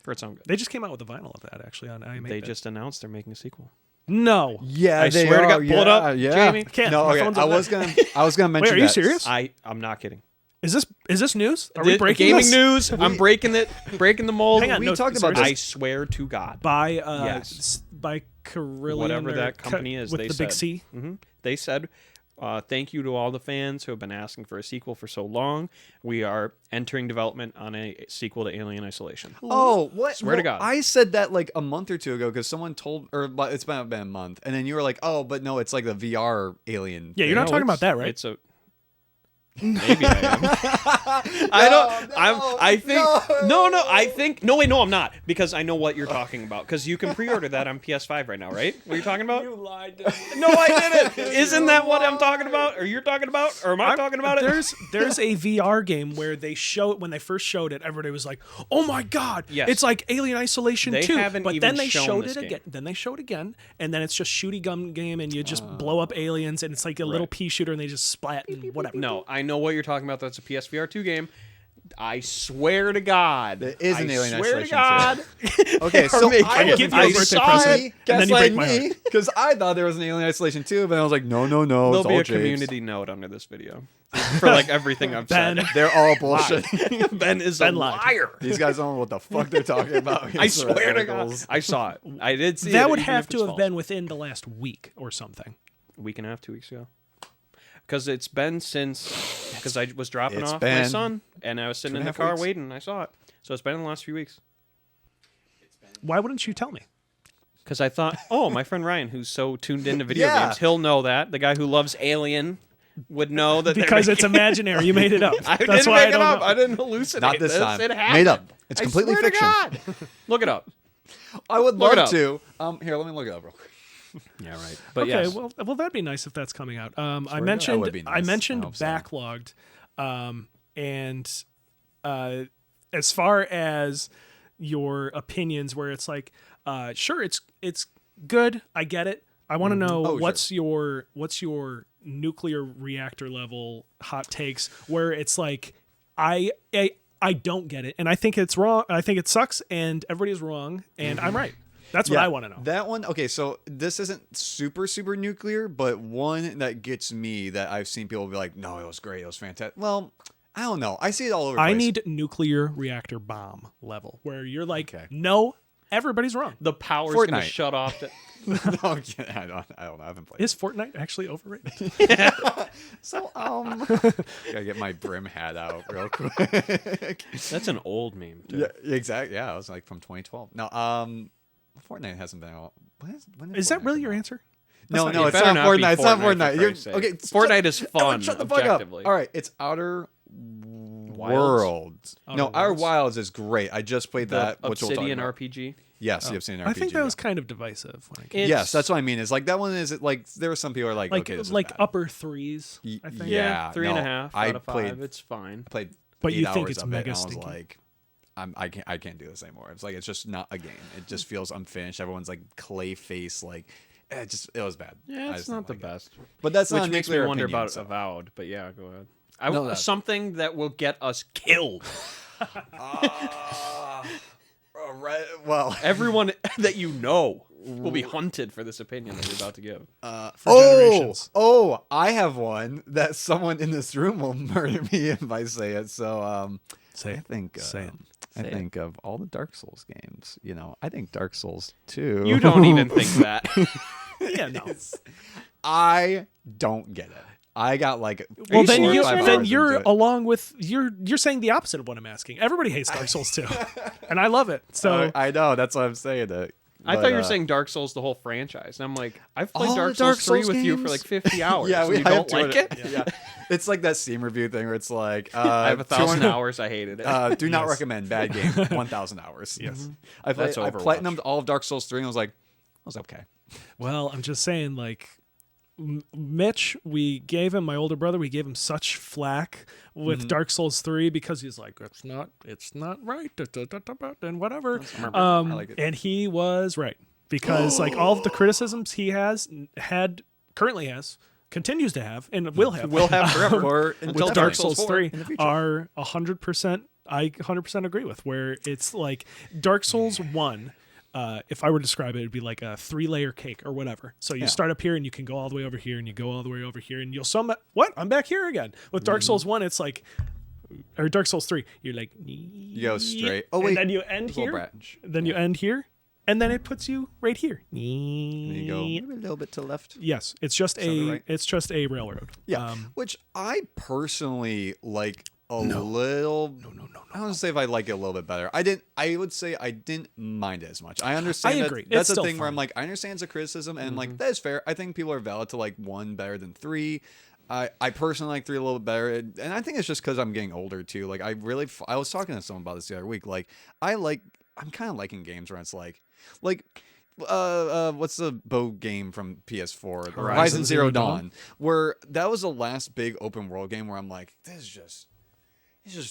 For its own good. They just came out with a vinyl of that actually on iMake. They just announced they're making a sequel. No. Yeah, I swear to God. Pull it up, Jamie. Can't. No, okay. I was gonna mention. Wait, are you serious? I'm not kidding. Is this news? Are we breaking gaming this? News? I'm breaking the mold. Hang on, we talked about this. I swear to God. By Carillion, whatever that company is, with they the said. big C. They said, thank you to all the fans who have been asking for a sequel for so long. We are entering development on a sequel to Alien Isolation. Oh, what? Swear to God. I said that like a month or 2 ago because someone told, or it's been a month, and then you were like, "Oh, but no, it's like the VR Alien." Yeah, you're not talking about that, right? It's a maybe I am. I'm not, because I know what you're talking about, because you can pre-order that on PS5 right now, right? What are you talking about? You lied to me. No, I didn't. Isn't that what I'm talking about? Or you're talking about? Or am I talking about it? There's a VR game where they show it, when they first showed it, everybody was like, "Oh my god, yes. It's like Alien Isolation They 2." haven't But even then they shown showed this it game. again. Then they showed again, and then it's just shooty gun game, and you just blow up aliens, and it's like a little pea shooter, and they just splat and whatever. No, I know what you're talking about. That's a PSVR 2 game. I swear to God. It is an Alien I swear to Isolation God. Okay, so I I give you a birthday saw present, it, and then you break gaslight my me, because I thought there was an Alien Isolation 2, but I was like, no, There'll it's be all a Japes. community note under this video for like everything I've Ben. said. They're all bullshit. Ben is Ben a lied. liar. These guys don't know what the fuck they're talking about. I swear to God. I saw it. I did see it. That would even have if to it's have false. been within the last week or something. A week and a half, 2 weeks ago. Because it's been since, because I was dropping It's off my been son, and I was sitting in the 2.5 car weeks. waiting, and I saw it. So it's been in the last few weeks. Why wouldn't you tell me? Because I thought, oh, my friend Ryan, who's so tuned into video Yeah. games, he'll know that. The guy who loves Alien would know that. Because it's imaginary. You made it up. I That's didn't why make I it don't up. know. I didn't hallucinate. Not this time. It happened. Made up. It's I completely swear to fiction. God. Look it up. I would Look it love up. to. Here, let me look it up real quick. Yeah, right. But Okay, yes. well, that'd be nice if that's coming out. I That mentioned would be nice. I mentioned I hope so. backlogged, and as far as your opinions, where it's like, sure, it's good, I get it. I want to know Oh, what's your nuclear reactor level hot takes, where it's like, I don't get it, and I think it's wrong. I think it sucks, and everybody's wrong, and I'm right. That's what I want to know. That one, okay, so this isn't super nuclear, but one that gets me that I've seen people be like, no, it was great, it was fantastic. Well, I don't know. I see it all over the place. I need nuclear reactor bomb level, where you're like, Okay. no, everybody's wrong. The power's going to Fortnite. shut off. No, I'm kidding. I don't know. I haven't played. Is Fortnite actually overrated? So, gotta get my brim hat out real quick. That's an old meme, too. Yeah, exactly. Yeah, it was like from 2012. No, Fortnite hasn't been out. When did Is that Fortnite really come your out? answer? No, It no, it's better not not be Fortnite. It's not Fortnite, for Fortnite. Christ's You're, sake. okay, Fortnite is fun, Shut the fuck up. objectively. All right, it's Outer Worlds. Outer No, Outer Worlds. Wilds is great. I just played The that. Which we'll talk Obsidian about. RPG. Yes, the Obsidian RPG. I think that was yeah. kind of divisive when it came. It's- Yes, that's what I mean. Is like that one is like there were some people who are like, like okay, this is like bad. upper threes, I think. Yeah, 3.5 I out of 5. played- It's fine. played. But 8 you think hours it's of it, mega and I was stinky. like, I can't do this anymore. It's like it's just not a game. It just feels unfinished. Everyone's like clay face, like it was bad. I Yeah, it's just not the don't like it. best. But that's Which not a makes me nuclear wonder opinion, about so. Avowed. But yeah, go ahead. No, that- Something that will get us killed. Right. Well, Everyone that you know will be hunted for this opinion that you're about to give. For generations. Oh, I have one that someone in this room will murder me if I say it. So, Say I it. think Say it. I think of all the Dark Souls games. You know, I think Dark Souls 2. You don't even think that. Yeah, no. I don't get it. I got like Well, you then serious you right now? then you're along with you're saying the opposite of what I'm asking. Everybody hates Dark Souls too, and I love it. So I know that's what I'm saying. I thought you were saying Dark Souls, the whole franchise. And I'm like, I've played all Dark the Dark Souls 3 Souls with you for games? like 50 hours. Yeah, and we you I don't have like it? Yeah. It's like that Steam review thing where it's like I have 1,000 200 hours. I hated it. do not Yes. recommend. Bad game. 1,000 hours. Yes. I That's I Overwatch. platinumed all of Dark Souls 3 and I was okay. well, I'm just saying, like Mitch, we gave him, my older brother, we gave him such flack with Dark Souls 3 because he's like, it's not right, and whatever. I like it. And he was right because like all of the criticisms he currently has, continues to have, and will have forever. Or with Dark Souls 4 3 in the future. are 100%. I 100% agree with where it's like Dark Souls 1. If I were to describe it, it'd be like a 3-layer cake or whatever. So you start up here and you can go all the way over here and you go all the way over here and you'll what? I'm back here again. With Dark Souls 1, it's like, or Dark Souls 3, you're like, You go straight. Oh wait. and then you end Little here. branch. Then you end here, and then it puts you right here. There you go. Maybe a little bit to the left. Yes, it's just Sounded right. it's just a railroad. Yeah. Which I personally like a little. No. I don't say if I like it a little bit better. I would say I didn't mind it as much. I understand. I that agree. That's It's the still thing where fun. I'm like, I understand it's a criticism, and like that is fair. I think people are valid to like 1 better than 3. I personally like 3 a little bit better, and I think it's just because I'm getting older too. Like I was talking to someone about this the other week. Like I'm kind of liking games where it's like what's the bow game from PS4? Horizon Zero Dawn, where that was the last big open world game where I'm like, it's just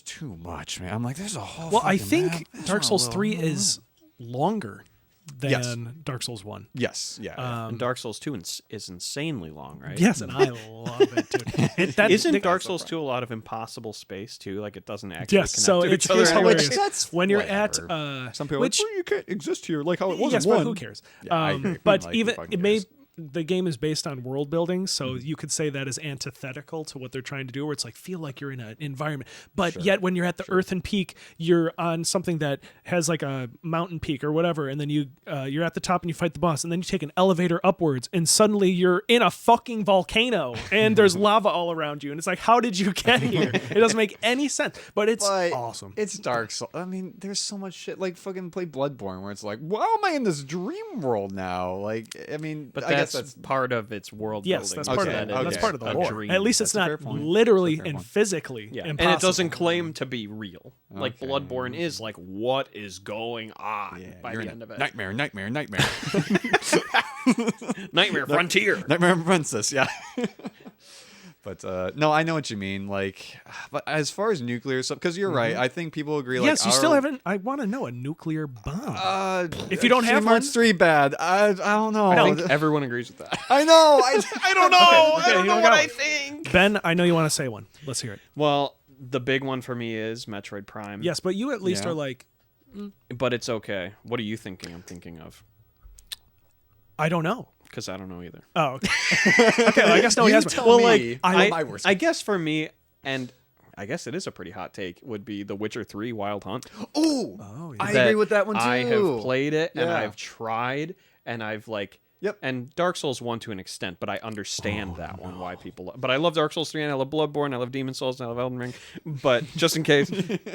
too much, man. I'm like, there's a whole. Well, I think Dark Souls 3 is longer than Dark Souls 1. Yes, yeah. And Dark Souls 2 is insanely long, right? Yes, and I love it too. Isn't Dark Souls 2 a lot of impossible space too? Like it doesn't actually yes, connect so to it's each other. hilarious. That's when you're whatever. at Some people which are like, well, you can't exist here like how it was yes, in but one. who cares? Yeah, I agree. But Like, even who fucking it may. cares? The game is based on world building, so you could say that is antithetical to what they're trying to do, where it's like feel like you're in an environment, but yet when you're at the earthen peak, you're on something that has like a mountain peak or whatever, and then you're at the top and you fight the boss, and then you take an elevator upwards, and suddenly you're in a fucking volcano, and there's lava all around you, and it's like, how did you get here? It doesn't make any sense, but it's awesome. It's Dark Souls. I mean, there's so much shit. Like fucking play Bloodborne, where it's like, why am I in this dream world now? Like, I mean, But I guess that's part of its world Yes, building. that's part Okay, of it. okay. That's part of the a lore. dream. At least it's That's a not fair point. literally That's a fair and point. physically Yeah, impossible. and it doesn't claim to be real. Like Okay. Bloodborne is like, what is going on by you're the in end of it? Nightmare. Nightmare Frontier. Nightmare Princess, yeah. But no, I know what you mean. Like, but as far as nuclear stuff, because you're right, I think people agree. Like, Yes, you still haven't. I want to know a nuclear bomb. If you don't have Kingdom Hearts one- 3 bad. I don't know. I think everyone agrees with that. I know. I don't know. I Okay, don't you know don't what got I one. think. Ben, I know you want to say one. Let's hear it. Well, the big one for me is Metroid Prime. Yes, but you at least Yeah. are like, But it's okay. What are you thinking I'm thinking of? I don't know. Because I don't know either. Oh, okay. Okay, well, I guess no one You has tell one. me. like, I know my worst. I guess for me, and I guess it is a pretty hot take, would be The Witcher 3 Wild Hunt. Ooh, yeah. I agree with that one too. I have played it and Yeah. I've tried and I've like Yep. and Dark Souls 1 to an extent, but I understand that one why people but I love Dark Souls 3 and I love Bloodborne, I love Demon Souls, and I love Elden Ring. But just in case.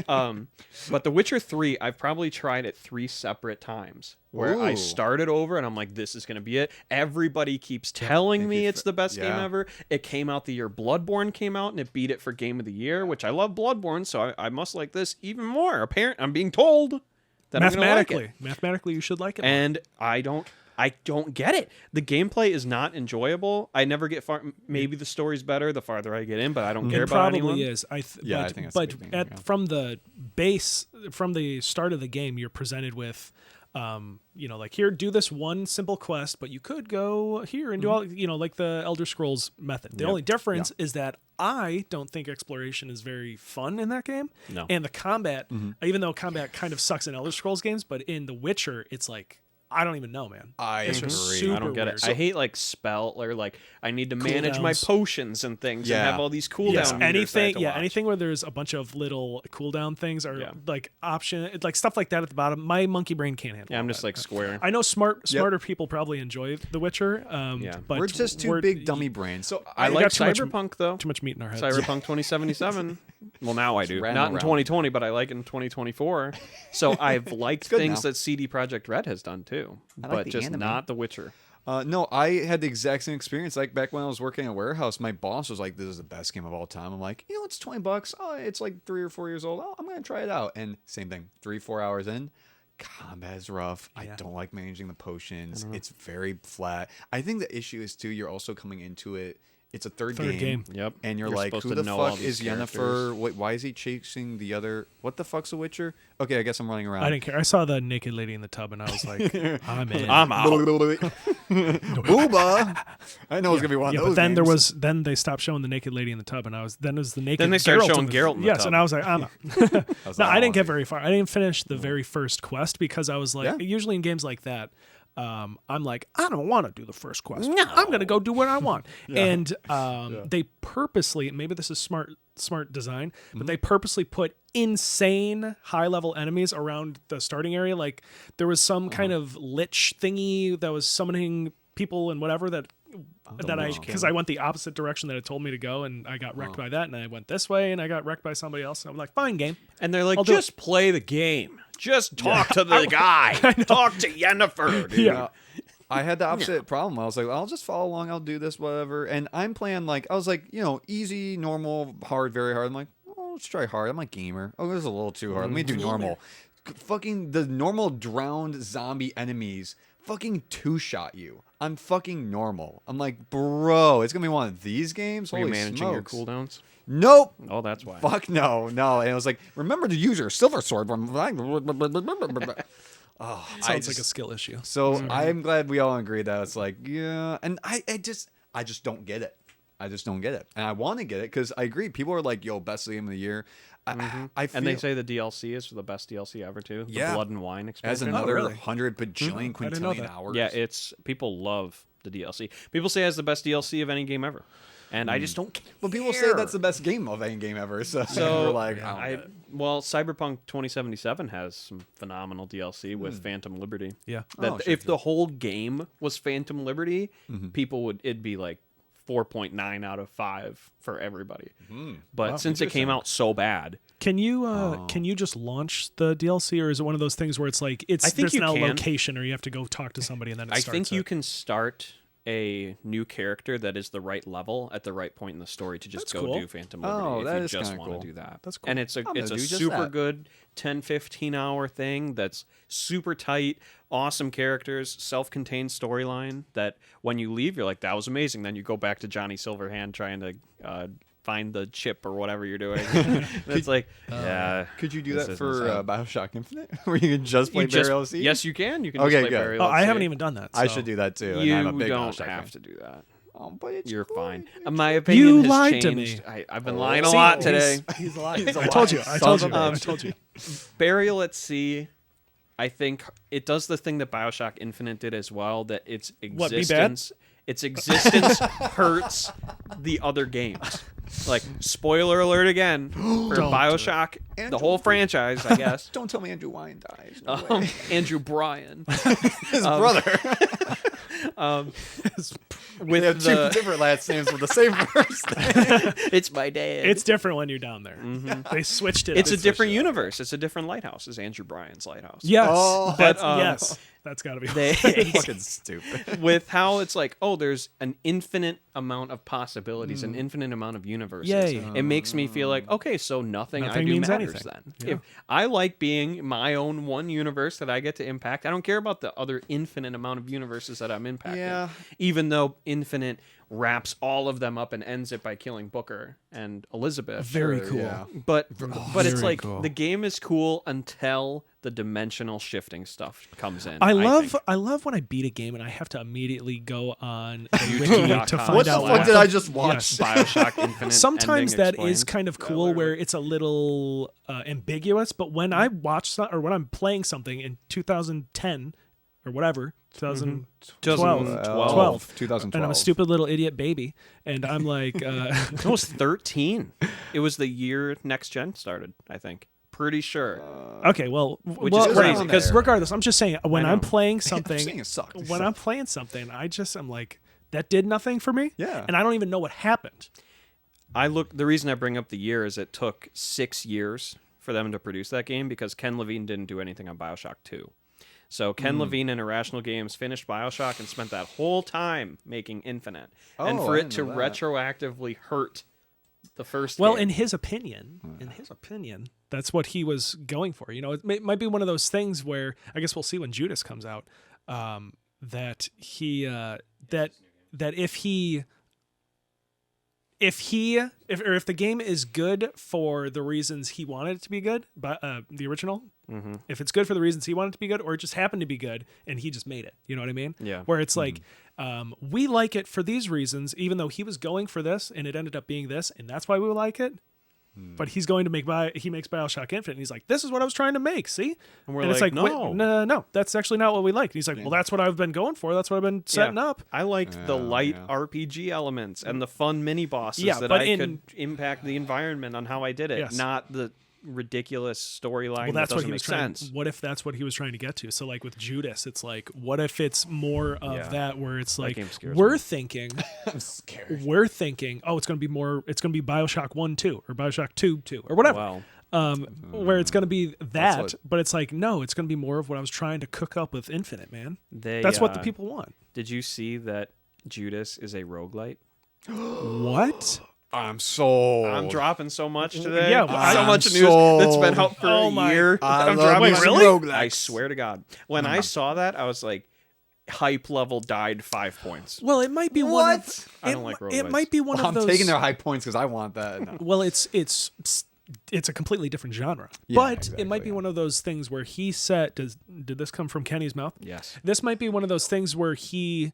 But The Witcher 3, I've probably tried it 3 separate times. Where I Ooh. started over and I'm like, this is gonna be it. Everybody keeps telling me it's the best game Yeah. ever. It came out the year Bloodborne came out and it beat it for Game of the Year, which I love Bloodborne, so I must like this even more. Apparently, I'm being told that I'm gonna like it. Mathematically, you should like it. And I don't get it. The gameplay is not enjoyable. I never get far. Maybe the story's better the farther I get in, but I don't care it about probably anyone. is. Yeah, but, I think that's a but good thing, at, yeah. from the base, from the start of the game, you're presented with, like here, do this one simple quest, but you could go here and do all, like the Elder Scrolls method. The only difference is that I don't think exploration is very fun in that game. No. And the combat, even though combat kind of sucks in Elder Scrolls games, but in The Witcher, it's like, I don't even know, man. I It's agree. just I super don't get weird. it. I hate like spell or like I need to manage my Cooldowns. potions and things and Yeah. have all these cooldown Yes, meters that I have anything, to yeah, watch. anything where there's a bunch of little cooldown things or Yeah. like like stuff like that at the bottom. My monkey brain can't handle. Yeah, I'm all just that. like square. I know smarter people probably enjoy The Witcher. Yeah. But We're just two big dummy brains. So I we like got too much- Cyberpunk though. Too much meat in our heads. Cyberpunk 2077. Well, now I do. ran Not in around. 2020, but I like it in 2024. So I've liked good things now. that CD Projekt Red has done too, I like but the just anime. not The Witcher. No, I had the exact same experience. Like back when I was working at a warehouse, my boss was like, "This is the best game of all time." I'm like, it's $20. Oh, it's like 3 or 4 years old. Oh, I'm gonna try it out. And same thing, 3-4 hours in, combat is rough. I don't like managing the potions. It's very flat. I think the issue is too, you're also coming into it. It's a third game. Yep. And you're You're like, supposed who to the know all fuck these is Yennefer? Wait, why is he chasing the other? What the fuck's a Witcher? Okay, I guess I'm running around. I didn't care. I saw the naked lady in the tub and I was like, I'm in. I'm out. Booba. I know it's gonna be one Yeah, of those. but then games. then they stopped showing the naked lady in the tub and I was then it was the naked. Then they started Geralt showing Geralt in the yes, tub. and I was like, I'm out. was No, like, I didn't oh, get very far. I didn't finish the very first quest because I was like, Yeah. usually in games like that, I'm like, I don't want to do the first quest. No. I'm going to go do what I want. And they purposely, maybe this is smart design, but they purposely put insane high level enemies around the starting area. Like there was some kind of lich thingy that was summoning people and whatever that because I went the opposite direction that it told me to go and I got wrecked by that and I went this way and I got wrecked by somebody else. And I'm like, fine, game. And they're like, I'll do just play the game. Just talk to the guy. Talk to Yennefer. Dude. Yeah. I had the opposite problem. I was like, I'll just follow along. I'll do this, whatever. And I'm playing like, I was like, easy, normal, hard, very hard. I'm like, oh, let's try hard. I'm like gamer. Oh, this is a little too hard. Let me do normal. Fucking the normal drowned zombie enemies fucking two-shot you. I'm fucking normal. I'm like, bro, it's gonna be one of these games. Were you Holy managing smokes. your cooldowns? Nope. Oh, that's why. Fuck no. And it was like, remember to use your silver sword. Oh, Sounds like a skill issue. So I'm glad we all agree that it's like, yeah. And I just don't get it. I just don't get it. And I want to get it because I agree. People are like, yo, best game of the year. I feel, And they say the DLC is the best DLC ever, too. The Blood and Wine expansion. Has another really? 100 bajillion quintillion hours. Yeah, people love the DLC. People say it has the best DLC of any game ever. And I just don't care. Well, people say that's the best game of any game ever. So we're like, Cyberpunk 2077 has some phenomenal DLC with Phantom Liberty. Yeah. If the whole game was Phantom Liberty, it'd be like 4.9 out of 5 for everybody. But since it came out so bad, can you just launch the DLC, or is it one of those things where it's like there's now a location, or you have to go talk to somebody and then it starts? I think you can start a new character that is the right level at the right point in the story to just do Phantom Liberty if you just want to do that. That's cool. And it's a super good 10-15 hour thing that's super tight, awesome characters, self-contained storyline that when you leave you're like, that was amazing. Then you go back to Johnny Silverhand trying to find the chip or whatever you're doing. It's like, yeah. Could you do that for BioShock Infinite, where you can just play Barry LC? Yes, you can. You can just play Barry LC. I haven't even done that. So. I should do that too. You and I'm a big don't BioShock have fan. to do that. Oh, but it's You're cool. fine. My opinion You has lied to changed. me. I've been lying a lot today. He's lying. I told you. I told you. Burial at Sea, I think it does the thing that BioShock Infinite did as well, that its existence hurts the other games. Like, spoiler alert again for BioShock, the whole franchise, I guess. Don't tell me Andrew Wine dies. No Andrew Bryan. His brother. With they have two different last names with the same first name. It's my dad. It's different when you're down there. They switched it. It's a different universe. It's a different lighthouse. It's Andrew Bryan's lighthouse. Yes. But that's got to be fucking stupid. With how it's like, there's an infinite amount of possibilities, an infinite amount of universes. Yay. It makes me feel like, okay, so nothing I do means matters anything. then. Yeah. If I like being my own one universe that I get to impact, I don't care about the other infinite amount of universes that I'm impacting. Yeah. Even though Infinite wraps all of them up and ends it by killing Booker and Elizabeth. Very cool. Yeah. But it's like cool. the game is cool until the dimensional shifting stuff comes in. I think. love when I beat a game and I have to immediately go on the wiki to find What the out fuck did I just watch? Yes. BioShock Infinite. Sometimes ending that explained. is kind of cool where it's a little ambiguous, but when I watch or when I'm playing something in 2010 or whatever, 2012, 2012. and I'm a stupid little idiot baby, and I'm like, It was 13. It was the year next gen started, I think. Pretty sure. okay, well, Which is crazy, because regardless, I'm just saying when I'm playing I'm something, saying it sucked. It when sucked. I'm playing something, I'm like, that did nothing for me. Yeah. And I don't even know what happened. The reason I bring up the year is it took 6 years for them to produce that game because Ken Levine didn't do anything on BioShock 2. So Ken Levine and Irrational Games finished BioShock and spent that whole time making Infinite. And for I it to didn't know that. retroactively hurt the first Well, game. in his opinion, that's what he was going for. You know, it might be one of those things where I guess we'll see when Judas comes out. That he that if the game is good for the reasons he wanted it to be good, but the original, if it's good for the reasons he wanted it to be good, or it just happened to be good and he just made it, you know what I mean? Yeah. Where it's like, we like it for these reasons, even though he was going for this and it ended up being this, and that's why we like it. But he's going to he makes BioShock Infinite, and he's like, this is what I was trying to make, see? And we're it's like, wait, no. no, that's actually not what we like. And he's like, well, that's what I've been going for. That's what I've been setting up. I liked the light RPG elements and the fun mini bosses that but could impact the environment on how I did it, Yes. not the ridiculous storyline Well, that's that what doesn't he make was trying. sense. What if that's what he was trying to get to? So, like with Judas, it's like, what if it's more of that, where it's like game scares we're me. thinking, I'm scared. oh, it's going to be BioShock 1, 2, or BioShock 2, 2, or whatever. Well, where it's going to be that, what- but it's like, no, it's going to be more of what I was trying to cook up with Infinite, man. They, That's what the people want. Did you see that Judas is a roguelite? What? I'm sold. I'm dropping so much today. Yeah, so much news sold. that's been out for a year. I'm dropping. Wait, really? I swear to God. When I saw that, I was like, hype level died 5 points. Well, it might be one of... I don't like roguelites. It might be one of I'm those... taking their high points because I want that. No. Well, it's a completely different genre. Yeah, but exactly, it might be one of those things where he said, did this come from Kenny's mouth? Yes. This might be one of those things where he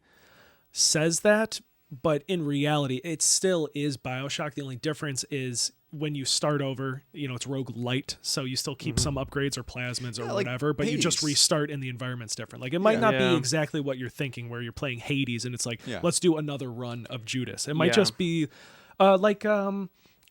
says that, but in reality, it still is BioShock. The only difference is when you start over, it's roguelite, so you still keep some upgrades or plasmids or like whatever, but you just Hades. restart and the environment's different. Like, it might not Yeah. be exactly what you're thinking where you're playing Hades and it's like, Yeah. let's do another run of Judas. It might Yeah. just be like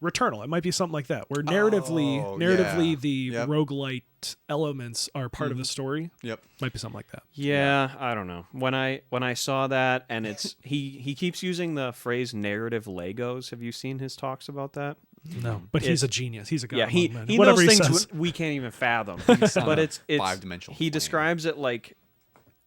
Returnal. It might be something like that, where narratively yeah. the Yep. roguelite elements are part of the story. Yep. Might be something like that. Yeah, I don't know. When I saw that, and it's he keeps using the phrase narrative Legos. Have you seen his talks about that? No, but he's a genius. He's a god. Yeah, he among men. he Whatever knows he things says. we can't even fathom. But it's five-dimensional He plane. describes it like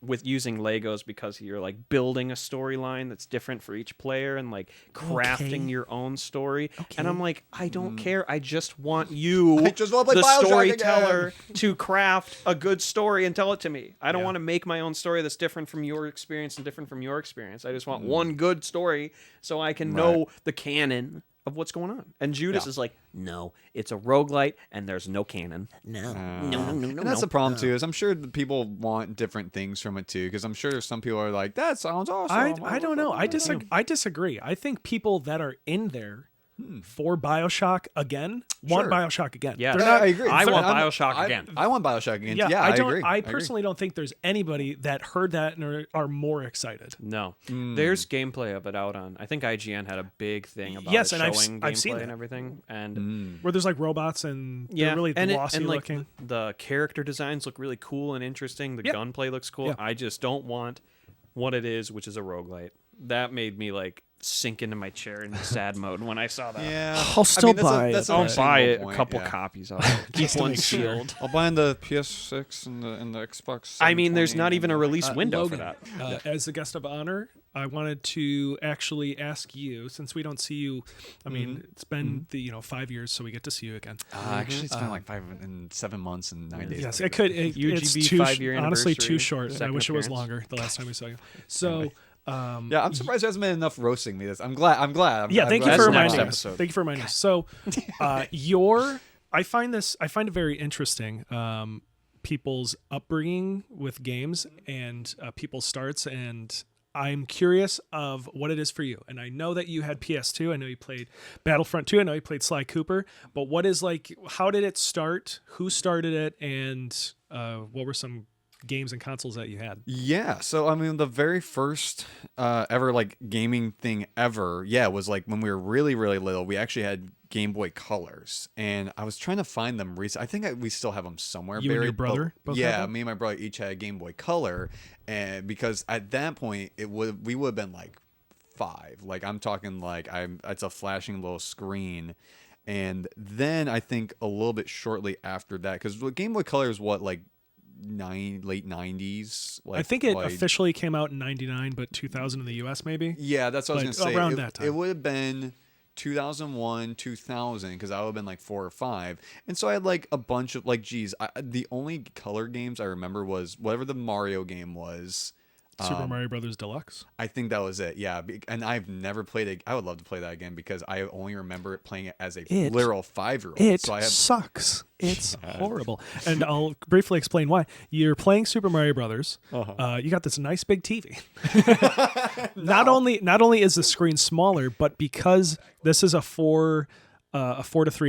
with using Legos because you're like building a storyline that's different for each player and like crafting your own story. And I'm like, I don't care. I just want you, I just wanna play the BioShock storyteller, to craft a good story and tell it to me. I don't want to make my own story that's different from your experience and different from your experience. I just want one good story so I can know the canon of what's going on. And Judas is like, no, it's a roguelite and there's no canon. No. And that's the problem too. Is I'm sure the people want different things from it too. Because I'm sure some people are like, that sounds awesome. I don't know. I disagree. I think people that are in there for BioShock again want Sure. BioShock again. Yes. They're not, I agree. I want I'm- BioShock again. I want BioShock again. Yeah, Yeah, I I don't. agree. I agree. personally don't think there's anybody that heard that and are more excited. No. There's gameplay of it out on. I think IGN had a big thing about Yes, it and showing I've seen gameplay that. and everything. And Where there's like robots and they're really and glossy like looking. the character designs look really cool and interesting. The Yep. gunplay looks cool. Yeah. I just don't want what it is, which is a roguelite. That made me like sink into my chair in sad mode when I saw that. Yeah, I'll still buy it, That's but- I'll an buy it, understandable a point, couple yeah. copies of it. Keep one make sure. sealed. I'll buy in the PS6 and the Xbox. I mean, there's not 720 even a release window Logan, for that. As the guest of honor, I wanted to actually ask you, since we don't see you. I mean, it's been 5 years, so we get to see you again. Actually, it's been like 5 and 7 months and 9 days. Yes, it could. It's UGB too 5-year honestly too anniversary, short. I second wish it was appearance. longer. The last time we saw you. So. Yeah, I'm surprised there hasn't been enough roasting me. I'm glad. I'm Thank you That's for next reminding us. episode. Thank you for reminding us. So, I find it very interesting. People's upbringing with games and people's starts, and I'm curious of what it is for you. And I know that you had PS2. I know you played Battlefront 2. I know you played Sly Cooper. But what is like? How did it start? Who started it? And what were some games and consoles that you had? Yeah, so I mean, the very first ever like gaming thing ever, was like when we were really, really little. We actually had Game Boy Colors, and I was trying to find them recently. I think we still have them somewhere. You and buried, your brother but- both yeah, have them? me and my brother each had a Game Boy Color, and because at that point we would have been like 5. Like I'm talking like it's a flashing little screen. And then I think a little bit shortly after that, because Game Boy Color is what, like late 90s. Like, I think it officially came out in 99, but 2000 in the US maybe. Yeah, that's what I was But going to say. around that time. It would have been 2001, 2000, because I would have been like 4 or 5. And so I had like a bunch of like, the only color games I remember was whatever the Mario game was. Super Mario Brothers Deluxe. I think that was it. Yeah. And I've never played it. I would love to play that again because I only remember playing it as a literal 5-year-old. It So I have sucks. It's horrible. And I'll briefly explain why. You're playing Super Mario Brothers. You got this nice big TV. Not only is the screen smaller, but because this is a 4:3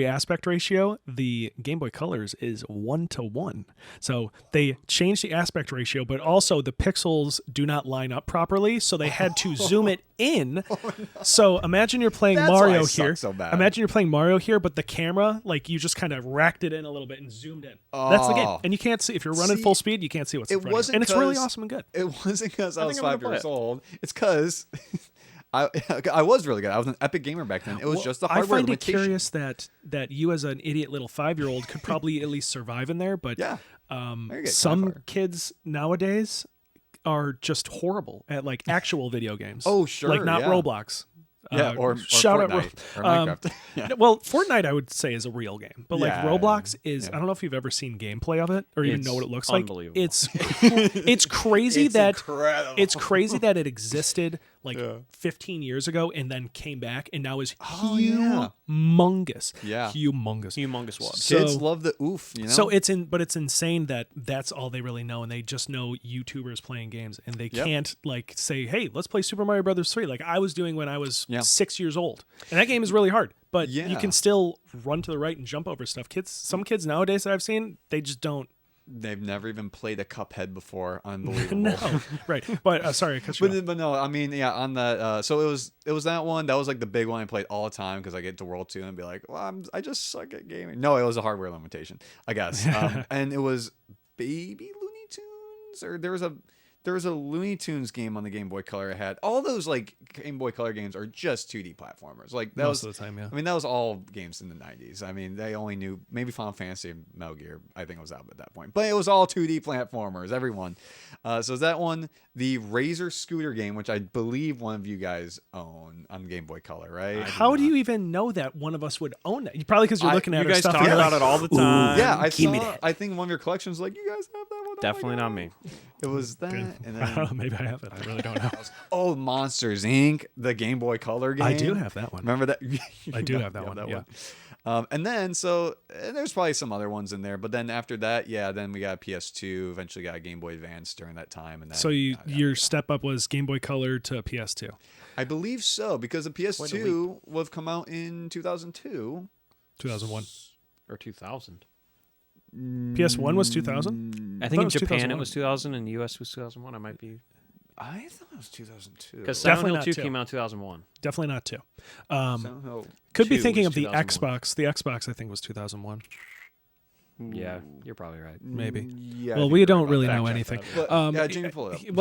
aspect ratio, the Game Boy Colors is 1:1. So they changed the aspect ratio, but also the pixels do not line up properly, so they had to zoom it in. So imagine you're playing That's Mario why I suck here. so bad. Imagine you're playing Mario here, but the camera, like you just kind of racked it in a little bit and zoomed in. That's the game. And you can't see, if you're running full speed, you can't see what's in front of you. And it's really awesome and good. It wasn't because I was think I'm gonna 5 years play it. old. It's because I was really good. I was an epic gamer back then. It was just the hardware I find limitation. it curious that you as an idiot little 5-year-old could probably at least survive in there, but Yeah. some kids nowadays are just horrible at like actual video games. Oh, sure, like not yeah. Roblox. Yeah, or shout Fortnite, out or Minecraft. Yeah. Well, Fortnite I would say is a real game, but like Yeah, Roblox is. yeah. I don't know if you've ever seen gameplay of it or even know what it looks like. unbelievable. It's crazy that incredible. it's crazy that it existed like 15 years ago and then came back and now is humongous. Yeah. Humongous what? So- Kids love the oof, you know? So it's insane that that's all they really know, and they just know YouTubers playing games, and they can't like say, "Hey, let's play Super Mario Brothers 3," like I was doing when I was 6 years old. And that game is really hard, but you can still run to the right and jump over stuff. Some kids nowadays that I've seen, they just don't. They've never even played a Cuphead before. Unbelievable. No, right? But sorry, I cut you off. But no, I mean, yeah, on that. So it was that one. That was like the big one I played all the time because I get to World 2 and be like, well, I just suck at gaming. No, it was a hardware limitation, I guess. And it was Baby Looney Tunes, or there was a Looney Tunes game on the Game Boy Color I had. All those like Game Boy Color games are just 2D platformers. Like that Most was of the time, yeah. I mean, that was all games in the 90s. I mean, they only knew maybe Final Fantasy and Metal Gear, I think, was out at that point. But it was all 2D platformers, everyone. So that one, the Razor Scooter game, which I believe one of you guys own on Game Boy Color, right? How do you even know that one of us would own that? Probably because you're looking at You our guys stuff. talk and you're about like, it all the time. Yeah, I give me saw. that. I think one of your collections, like, you guys have that one. Definitely not me. It was that, and then Maybe I have it. I really don't know. oh, Monsters Inc., the Game Boy Color game. I do have that one. Remember that? I do have that one. Yeah. And then and there's probably some other ones in there, but then after that, then we got a PS2. Eventually got a Game Boy Advance during that time, and then, So your step up was Game Boy Color to PS2. I believe so, because the PS2 would have come out in 2002. 2001. Or 2000. PS1 was 2000. I think in was Japan 2001. it was 2000 and US was 2001. I might be. I thought it was 2002. Because Silent Definitely Hill not 2 two. came out 2001. Definitely not 2. Silent Hill Could be 2 thinking was of the 2001. Xbox. The Xbox, I think, was 2001. Yeah, you're probably right. Maybe. Yeah. I Well, think we you're don't right really about know Fact anything. check that. But, yeah, Jamie, pull it up.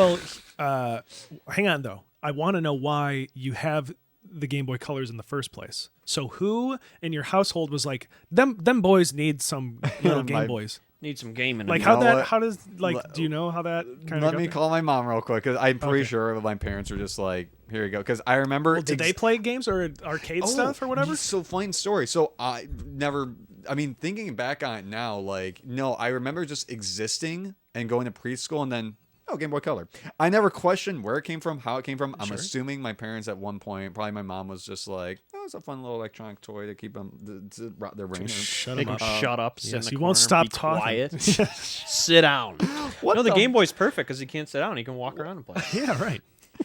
Well, hang on though. I want to know why you have the Game Boy Colors in the first place. So who in your household was like, them boys need some little Game My- Boys? Need some gaming. Like in how know that? what? How does like? Do you know how that kind Let of? me call my mom real quick, because I'm pretty sure my parents were just like, here you go. Because I remember. Well, did they play games or arcade stuff or whatever? So funny story. So I never. I mean, thinking back on it now, like, no, I remember just existing and going to preschool, and then Game Boy Color. I never questioned where it came from, how it came from. I'm assuming my parents at one point, probably my mom, was just like, "Oh, it's a fun little electronic toy to keep them to rot their brain." Shut Make them him up. shut up. Sit in Yes, the you won't corner, stop be talking. Quiet. Sit down. What No, the the- Game Boy's perfect because he can't sit down. He can walk around and play. Yeah, right.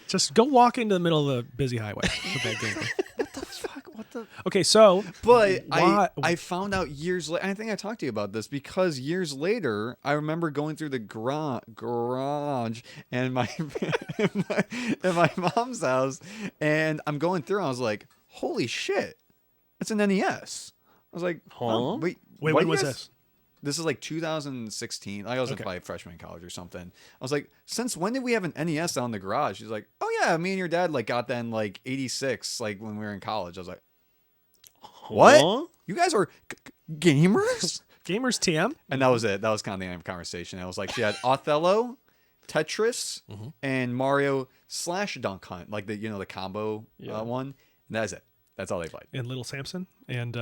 Just go walk into the middle of the busy highway with that Game Boy. What the? Okay, so But Why- I found out years later. I think I talked to you about this, because years later, I remember going through the garage and my in my mom's house, and I'm going through. And I was like, "Holy shit, it's an NES!" I was like, Huh? wait, wait, what when was NES? this? This is like 2016. I was in probably freshman in college or something. I was like, since when did we have an NES out in the garage? She's like, oh yeah, me and your dad like got that in like 86, like when we were in college. I was like, what? Huh? You guys are gamers? Gamers TM. And that was it. That was kind of the end of the conversation. It was like she had Othello, Tetris, and Mario / Dunk Hunt, like the combo one. And that's it. That's all they played. And Little Samson and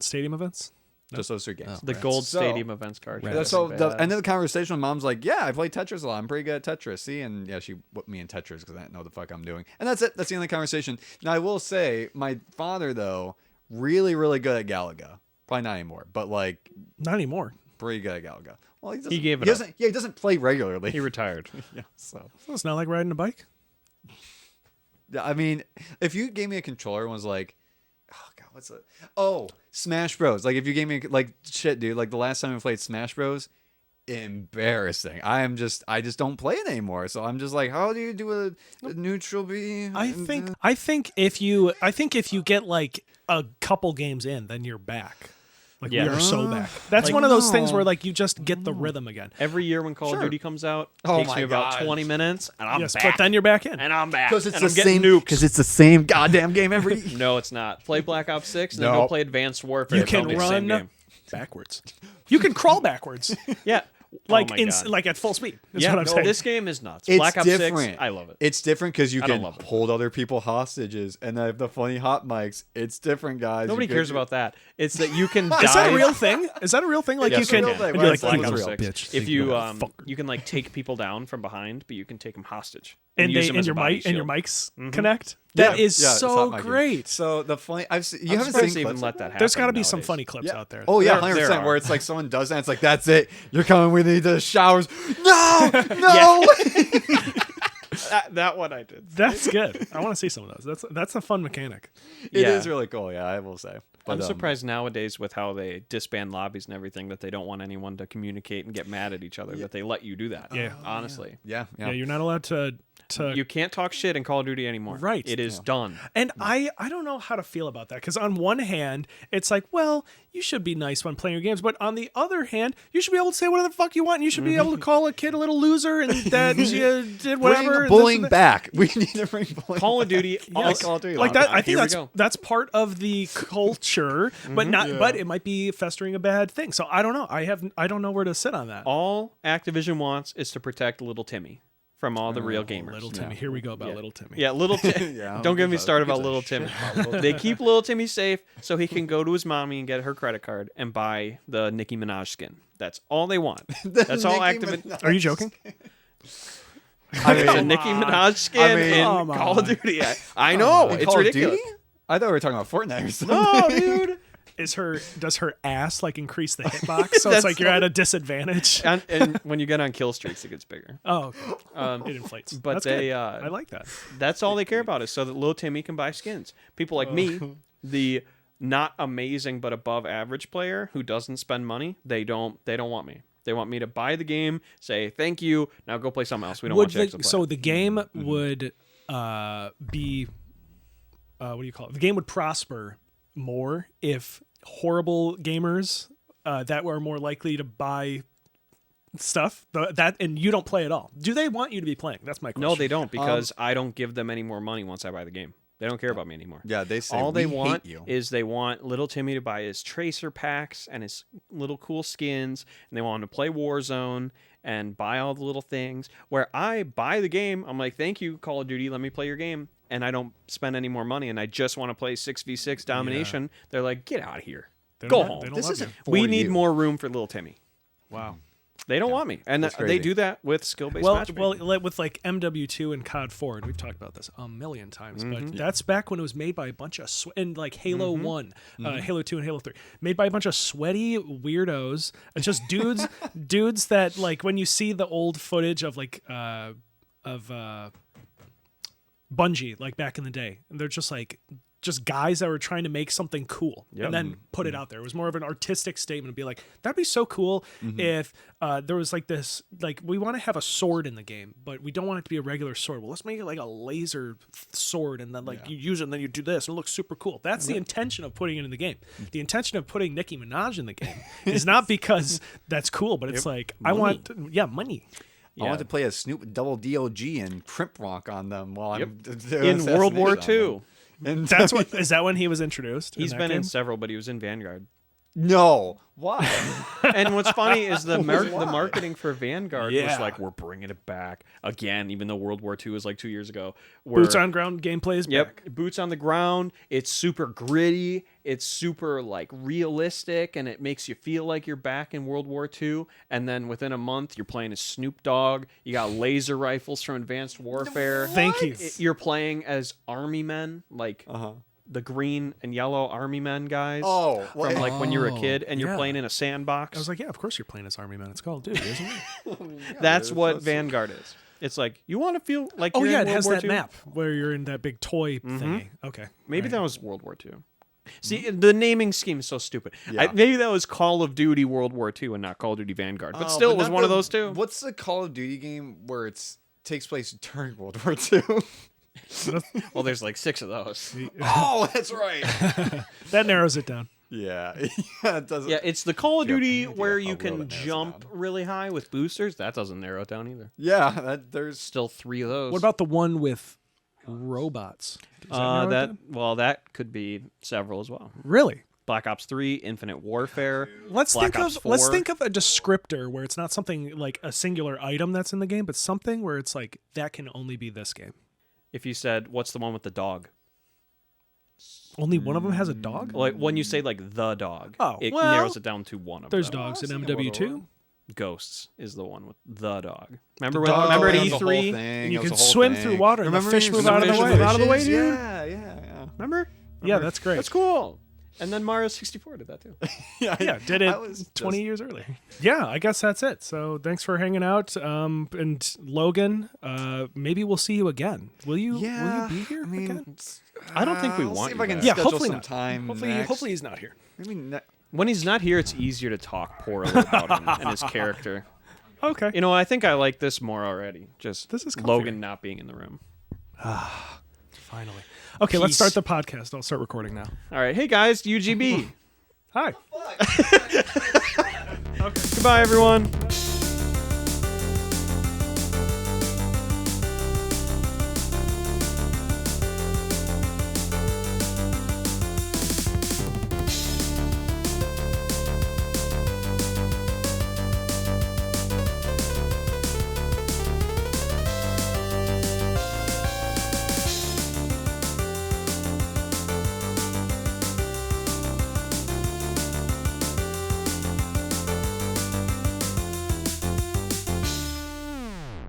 stadium events. Just those three games. The gold So- stadium events card. Right. Yeah, so the end of the conversation, my mom's like, "Yeah, I play Tetris a lot. I'm pretty good at Tetris." See, and yeah, she whipped me in Tetris because I didn't know the fuck I'm doing. And that's it. That's the end of the conversation. Now I will say, my father though, really, really good at Galaga. Probably not anymore, but like Not anymore. pretty good at Galaga. Well, He gave it up. doesn't. Yeah, he doesn't play regularly. He retired. Yeah, so So it's not like riding a bike. yeah, I mean, if you gave me a controller and was like, oh god, what's it? Oh, Smash Bros. Like if you gave me like shit, dude. Like the last time I played Smash Bros. Embarrassing. I just don't play it anymore. So I'm just like, how do you do a neutral B? I think if you get like a couple games in, then you're back. Like we are so back. That's Like, one of those things where like you just get the rhythm again. Every year when Call of Duty comes out, it Oh takes my me about God. 20 minutes, and I'm Yes, back. but then you're back in. And I'm back. Because it's and the I'm getting same. nukes. Because it's the same goddamn game every. No, it's not. Play Black Ops 6, and then No. go play Advanced Warfare. You Tell can me it's the same run game. backwards. You can crawl backwards, Yeah. like Oh my God. like at full speed. Is Yeah, what I'm saying. this game is nuts. It's Black Ops different. 6, I love it. It's different because you I don't can love it. hold other people hostages, and they have the funny hot mics. It's different, guys. Nobody You can- cares about that. It's that you can Is that dive. a real thing? Is that a real thing? Like Yes, you it's can, a real thing. and you're like, Black "You Ops little 6. bitch." If you Fucker. you can like take people down from behind, but you can take them hostage. and use they them and as a your body mic and your shield. mics connect. That is Yeah, it's so hot micing. great. So the funny, you I'm haven't surprised seen they even clips let of that happen. There's got to be some nowadays. funny clips out there. Oh yeah, There 100%. are. Where it's like someone does that, it's like that's it. You're coming with me to the showers. No, no. That one I did. That's good. I want to see some of those. That's a fun mechanic. It Yeah. is really cool. Yeah, I will say. But, I'm surprised nowadays with how they disband lobbies and everything that they don't want anyone to communicate and get mad at each other that they let you do that. Yeah. Honestly. Yeah, Yeah, you're not allowed to. You can't talk shit in Call of Duty anymore. Right. It is done. And I don't know how to feel about that because on one hand, it's like, well, you should be nice when playing your games, but on the other hand, you should be able to say whatever the fuck you want, and you should be able to call a kid a little loser and that you did whatever. Bring and bullying this and that. back. We need to bring bullying. Call of Duty. Yes. Call of Duty like lobbies. that. I think Here we go. that's part of the culture, but not. But it might be festering a bad thing. So I don't know. I don't know where to sit on that. All Activision wants is to protect little Timmy from all the real gamers. Little Timmy. Here we go about little Timmy. Yeah, little Timmy. Yeah, Don't get me started who about gives a little shit Timmy. about little They keep little Timmy safe so he can go to his mommy and get her credit card and buy the Nicki Minaj skin. That's all they want. That's all Nicki Activision. Are you joking? I The mean, Nicki Minaj skin I mean, in come Call of on. Duty. I know in it's Call of ridiculous. Duty? I thought we were talking about Fortnite or something. No, dude. Does her ass like increase the hitbox? So That's it's like you're at a disadvantage. And when you get on kill streaks, it gets bigger. Oh, it inflates. But That's they, good. uh, I like that. That's all they care about is so that little Timmy can buy skins. People like me, the not amazing but above average player who doesn't spend money, they don't want me. They want me to buy the game, say thank you, now go play something else. We don't want you to play. So the game would be what do you call it? The game would prosper more if horrible gamers that were more likely to buy stuff that and you don't play at all. Do they want you to be playing? That's my question. No, they don't because I don't give them any more money once I buy the game. They don't care about me anymore. Yeah, they say all they "We want hate you." is they want little Timmy to buy his tracer packs and his little cool skins, and they want him to play Warzone and buy all the little things. Where I buy the game, I'm like, thank you, Call of Duty, let me play your game, and I don't spend any more money, and I just want to play 6v6 domination. They're like, get out of here, They go don't- home. they don't This love isn't you. for We need you. more room for little Timmy. Wow. They don't want me, and That's they crazy. do that with skill-based Well, matchmaking. with like MW2 and COD 4, and we've talked about this a million times, Mm-hmm. but that's back when it was made by a bunch of and like Halo 1, Halo 2, and Halo 3, made by a bunch of sweaty weirdos, just dudes that like when you see the old footage of like Bungie like back in the day, and they're just guys that were trying to make something cool and then put it out there. It was more of an artistic statement to be like, that'd be so cool if there was like this, like we want to have a sword in the game, but we don't want it to be a regular sword. Well, let's make it like a laser sword and then like you use it and then you do this and it looks super cool. That's the intention of putting it in the game. The intention of putting Nicki Minaj in the game is not because that's cool, but it's like, I want, money. I want to play a Snoop double DOG and Crimp Rock on them while I'm doing in World War assassination on II. them. And That's what, is that when he was introduced? He's that been game? in several, but he was in Vanguard. no. Why? And what's funny is the marketing for Vanguard was Yeah. like, we're bringing it back again, even though World War II was like 2 years ago. Where, Boots on ground gameplay is back. boots on the ground. It's super gritty. It's super like realistic, and it makes you feel like you're back in World War II. And then within a month, you're playing as Snoop Dogg. You got laser rifles from Advanced Warfare. Thank you. You're playing as army men, like the green and yellow army men guys. Oh, from like when you were a kid, and you're yeah. playing in a sandbox. I was like, yeah, of course you're playing as Army Man. It's Call of Duty, isn't it? That's what Vanguard is. It's like you want to feel like Oh you're yeah, in it World has War that II? map where you're in that big toy thingy. Okay, Maybe right. that was World War II. See, the naming scheme is so stupid. Yeah. Maybe that was Call of Duty World War II and not Call of Duty Vanguard. But still, it was not one of those two. What's the Call of Duty game where it takes place during World War II? Well, there's like 6 of those. Oh, that's right. That narrows it down. Yeah, it doesn't. Yeah, it's the Call of Do you have Duty any idea where how you well can that narrows it jump down? really high with boosters. That doesn't narrow it down either. Yeah, there's Still 3 of those. What about the one with robots? Does narrow it down? Well, that could be several as well. Really? Black Ops 3, Infinite Warfare. Let's Black think Ops of 4. let's think of a descriptor where it's not something like a singular item that's in the game, but something where it's like that can only be this game. If you said, what's the one with the dog? Only one of them has a dog? Like when you say like the dog, Oh, it well, narrows it down to one of There's them. dogs in I've seen World MW2. War Ghosts is the one with the dog. Remember dog- remember at Oh, that was a whole E3? thing, You it was can a whole swim thing. through water and the Remember fish when move you out of the fish way. with Out of the way, fishes? dude. Yeah. Remember? Yeah, that's great. That's cool. And then Mario 64 did that too. Yeah, did it I was 20 just- years earlier. Yeah, I guess that's it. So thanks for hanging out. And Logan, maybe we'll see you again. Will you be here I mean, again? I don't think we I'll want see if you I can back. Yeah, schedule hopefully some not. time. Hopefully, next. hopefully he's not here. Maybe When he's not here, it's easier to talk poorly about him and his character. Okay. You know, I think I like this more already. Just This is comfier. Logan not being in the room. Finally. Okay, let's Peace. start the podcast. I'll start recording now. All right. Hey, guys. UGB. Hi. Goodbye, everyone.